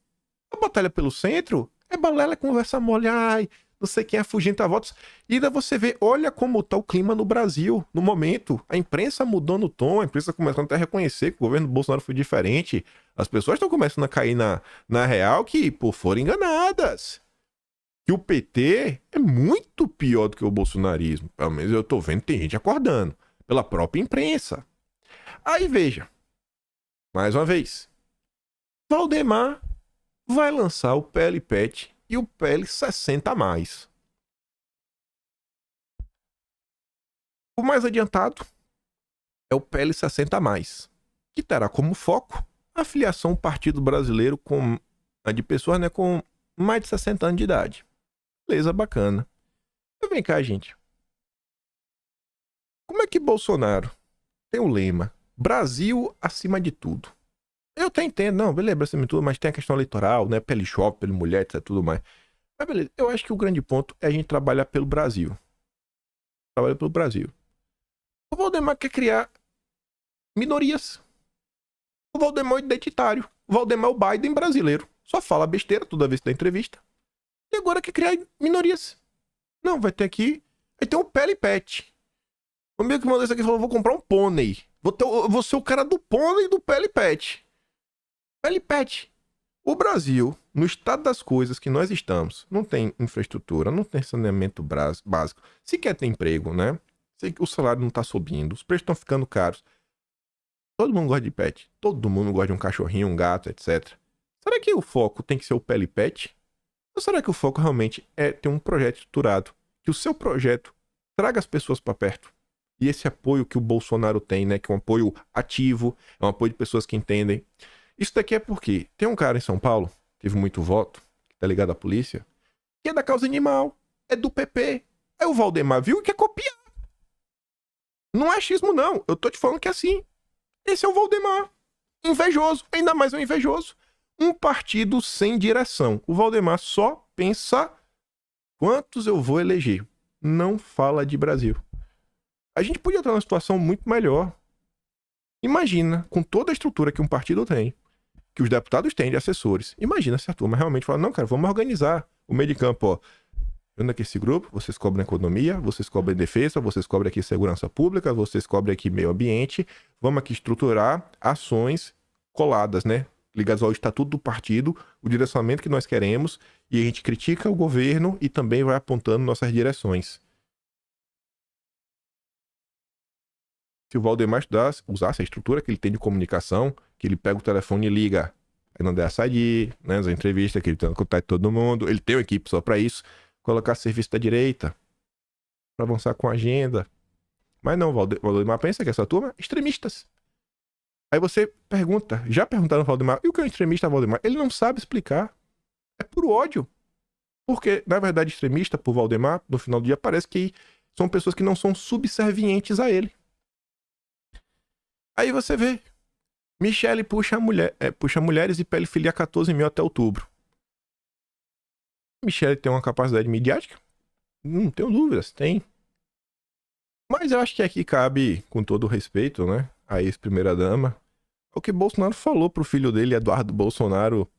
A batalha pelo centro é balela, conversa mole, ai, não sei quem afugenta votos. E ainda você vê, olha como tá o clima no Brasil, no momento. A imprensa mudando o tom, a imprensa começando até a reconhecer que o governo Bolsonaro foi diferente. As pessoas estão começando a cair na real que, pô, foram enganadas. Que o PT é muito pior do que o bolsonarismo. Pelo menos eu tô vendo, tem gente acordando. Pela própria imprensa. Aí veja. Mais uma vez. Valdemar vai lançar o PL Pet e o PL 60+. O mais adiantado é o PL 60+, que terá como foco a filiação ao Partido Brasileiro com a de pessoas, né, com mais de 60 anos de idade. Beleza, bacana. Mas vem cá, gente. Como é que Bolsonaro tem o lema Brasil acima de tudo? Eu até entendo, não, beleza, acima de tudo, mas tem a questão eleitoral, né, pele jovem, pele mulher, etc, tudo mais. Mas beleza, eu acho que o grande ponto é a gente trabalhar pelo Brasil. Trabalhar pelo Brasil. O Valdemar quer criar minorias. O Valdemar é identitário. O Valdemar é o Biden brasileiro. Só fala besteira toda vez que dá entrevista. E agora quer criar minorias. Não, vai ter aqui. Vai ter um Pele Pet. O amigo que mandou isso aqui falou: vou comprar um pônei. Vou ser o cara do pônei do Pele Pet. Pele Pet. O Brasil, no estado das coisas que nós estamos, não tem infraestrutura, não tem saneamento básico. Se quer ter emprego, né? O salário não tá subindo, os preços estão ficando caros. Todo mundo gosta de pet. Todo mundo gosta de um cachorrinho, um gato, etc. Será que o foco tem que ser o Pele Pet? Ou será que o foco realmente é ter um projeto estruturado? Que o seu projeto traga as pessoas para perto? E esse apoio que o Bolsonaro tem, né? Que é um apoio ativo, é um apoio de pessoas que entendem. Isso daqui é porque tem um cara em São Paulo, teve muito voto, que tá ligado à polícia, que é da causa animal, é do PP. Aí o Valdemar viu e quer copiar. Não é achismo, não. Eu tô te falando que é assim. Esse é o Valdemar. Invejoso, ainda mais um invejoso. Um partido sem direção. O Valdemar só pensa quantos eu vou eleger. Não fala de Brasil. A gente podia estar numa situação muito melhor. Imagina, com toda a estrutura que um partido tem, que os deputados têm de assessores, imagina se a turma realmente fala: não, cara, vamos organizar o meio de campo, ó. Eu aqui esse grupo, vocês cobram economia, vocês cobram defesa, vocês cobram aqui segurança pública, vocês cobram aqui meio ambiente, vamos aqui estruturar ações coladas, né? Ligadas ao estatuto do partido, o direcionamento que nós queremos, e a gente critica o governo e também vai apontando nossas direções. Se o Valdemar usasse a estrutura que ele tem de comunicação, que ele pega o telefone e liga, aí não der a sair, né, as entrevistas, que ele tem contato de todo mundo, ele tem uma equipe só para isso, colocar serviço da direita, para avançar com a agenda. Mas não, Valdemar pensa que essa turma é extremistas. Aí você pergunta, já perguntaram ao Valdemar, e o que é um extremista, Valdemar? Ele não sabe explicar. É puro ódio. Porque, na verdade, extremista, por Valdemar, no final do dia, parece que são pessoas que não são subservientes a ele. Aí você vê, Michele puxa mulheres e pele filia 14 mil até outubro. Michele tem uma capacidade midiática? Não tenho dúvidas, tem. Mas eu acho que aqui cabe, com todo o respeito, né, a ex-primeira-dama, o que Bolsonaro falou pro filho dele, Eduardo Bolsonaro.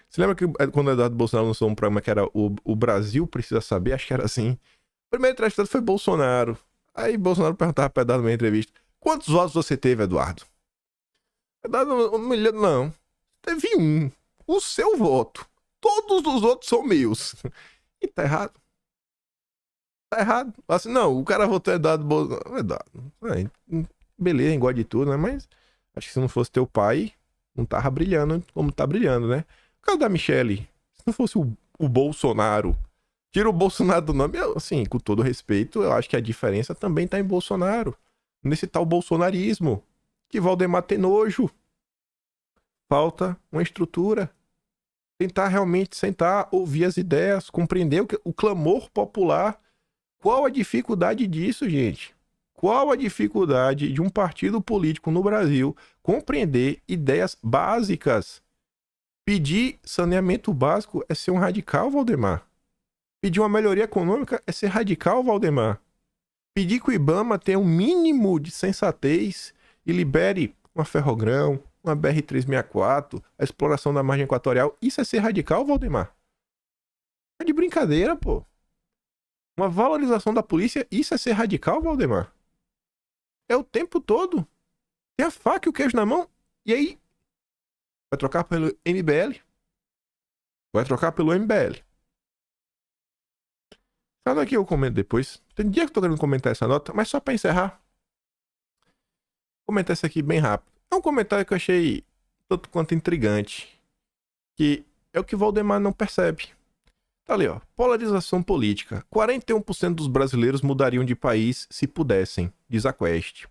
Você lembra que quando o Eduardo Bolsonaro lançou um programa que era o Brasil Precisa Saber? Acho que era assim. O primeiro entrevistado foi Bolsonaro. Aí Bolsonaro perguntava pra Eduardo numa entrevista: quantos votos você teve, Eduardo? Eduardo, não. Teve um. O seu voto. Todos os outros são meus. E tá errado. Tá errado. Assim, não, o cara votou Eduardo Bolsonaro. Eduardo. Beleza, engole de tudo, né? Mas acho que se não fosse teu pai, não tava brilhando como tá brilhando, né? O caso da Michele, se não fosse o Bolsonaro Tira o Bolsonaro do nome, assim, com todo respeito, eu acho que a diferença também tá em Bolsonaro. Nesse tal bolsonarismo, que Valdemar tem nojo. Falta uma estrutura. Tentar realmente sentar, ouvir as ideias, compreender o clamor popular. Qual a dificuldade disso, gente? Qual a dificuldade de um partido político no Brasil compreender ideias básicas? Pedir saneamento básico é ser um radical, Valdemar. Pedir uma melhoria econômica é ser radical, Valdemar. Pedir que o IBAMA tenha um mínimo de sensatez e libere uma Ferrogrão, uma BR-364, a exploração da margem equatorial, isso é ser radical, Valdemar? É de brincadeira, pô. Uma valorização da polícia, isso é ser radical, Valdemar? É o tempo todo. Tem a faca e o queijo na mão. E aí? Vai trocar pelo MBL? Vai trocar pelo MBL. Essa daqui eu comento depois. Tem dia que eu tô querendo comentar essa nota, mas só pra encerrar. Vou comentar isso aqui bem rápido. É um comentário que eu achei tanto quanto intrigante. Que é o que Valdemar não percebe. Tá ali, ó. Polarização política. 41% dos brasileiros mudariam de país se pudessem, diz a Quest.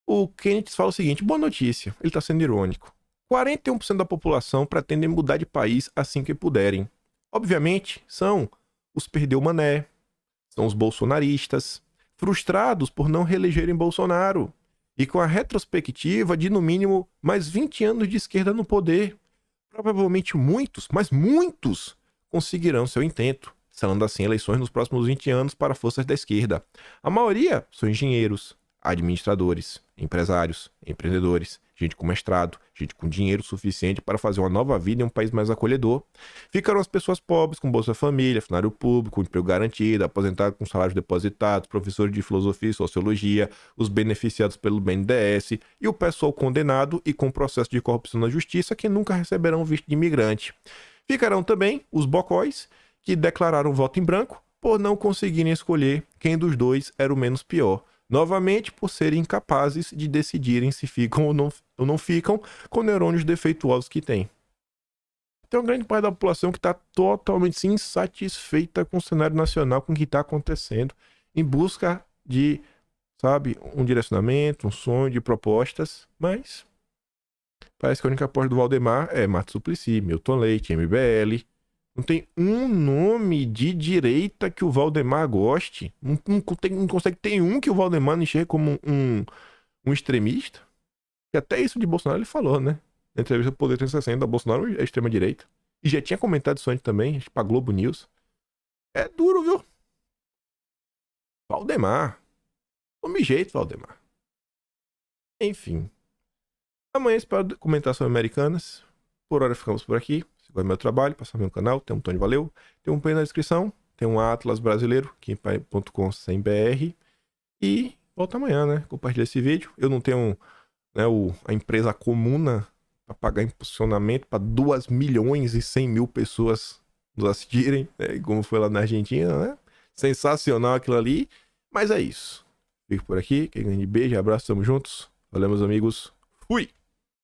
O Kenneth fala o seguinte, boa notícia, ele tá sendo irônico. 41% da população pretendem mudar de país assim que puderem. Obviamente, são os perdeu mané, são os bolsonaristas, frustrados por não reelegerem Bolsonaro, e com a retrospectiva de, no mínimo, mais 20 anos de esquerda no poder. Provavelmente muitos, mas muitos, conseguirão seu intento, selando assim eleições nos próximos 20 anos para forças da esquerda. A maioria são engenheiros, administradores, empresários, empreendedores, gente com mestrado, gente com dinheiro suficiente para fazer uma nova vida em um país mais acolhedor. Ficarão as pessoas pobres com Bolsa Família, funcionário público, com emprego garantido, aposentado com salários depositados, professores de filosofia e sociologia, os beneficiados pelo BNDES e o pessoal condenado e com processo de corrupção na justiça que nunca receberão visto de imigrante. Ficarão também os bocóis que declararam voto em branco por não conseguirem escolher quem dos dois era o menos pior. Novamente, por serem incapazes de decidirem se ficam ou não ficam com neurônios defeituosos que têm. Tem uma grande parte da população que está totalmente insatisfeita com o cenário nacional, com o que está acontecendo, em busca de, sabe, um direcionamento, um sonho de propostas, mas parece que a única aposta do Valdemar é Marta Suplicy, Milton Leite, MBL. Não tem um nome de direita que o Valdemar goste. Não consegue ter um que o Valdemar não enxergue como um extremista. E até isso de Bolsonaro ele falou, né? Na entrevista do Poder 360, Bolsonaro é extrema-direita. E já tinha comentado isso antes também, pra Globo News. É duro, viu? Valdemar. Tome jeito, Valdemar. Enfim. Amanhã espero comentar sobre Americanas. Por hora ficamos por aqui. Se gosta do meu trabalho, passa no meu canal, tem um botão de valeu, tem um play na descrição, tem um Atlas brasileiro, kimpai.com/br. E volta amanhã, né? Compartilha esse vídeo. Eu não tenho, né, a empresa Comuna para pagar impulsionamento para 2.100.000 pessoas nos assistirem, né? Como foi lá na Argentina, né? Sensacional aquilo ali. Mas é isso. Fico por aqui. Um grande beijo, abraço, tamo juntos. Valeu, meus amigos. Fui!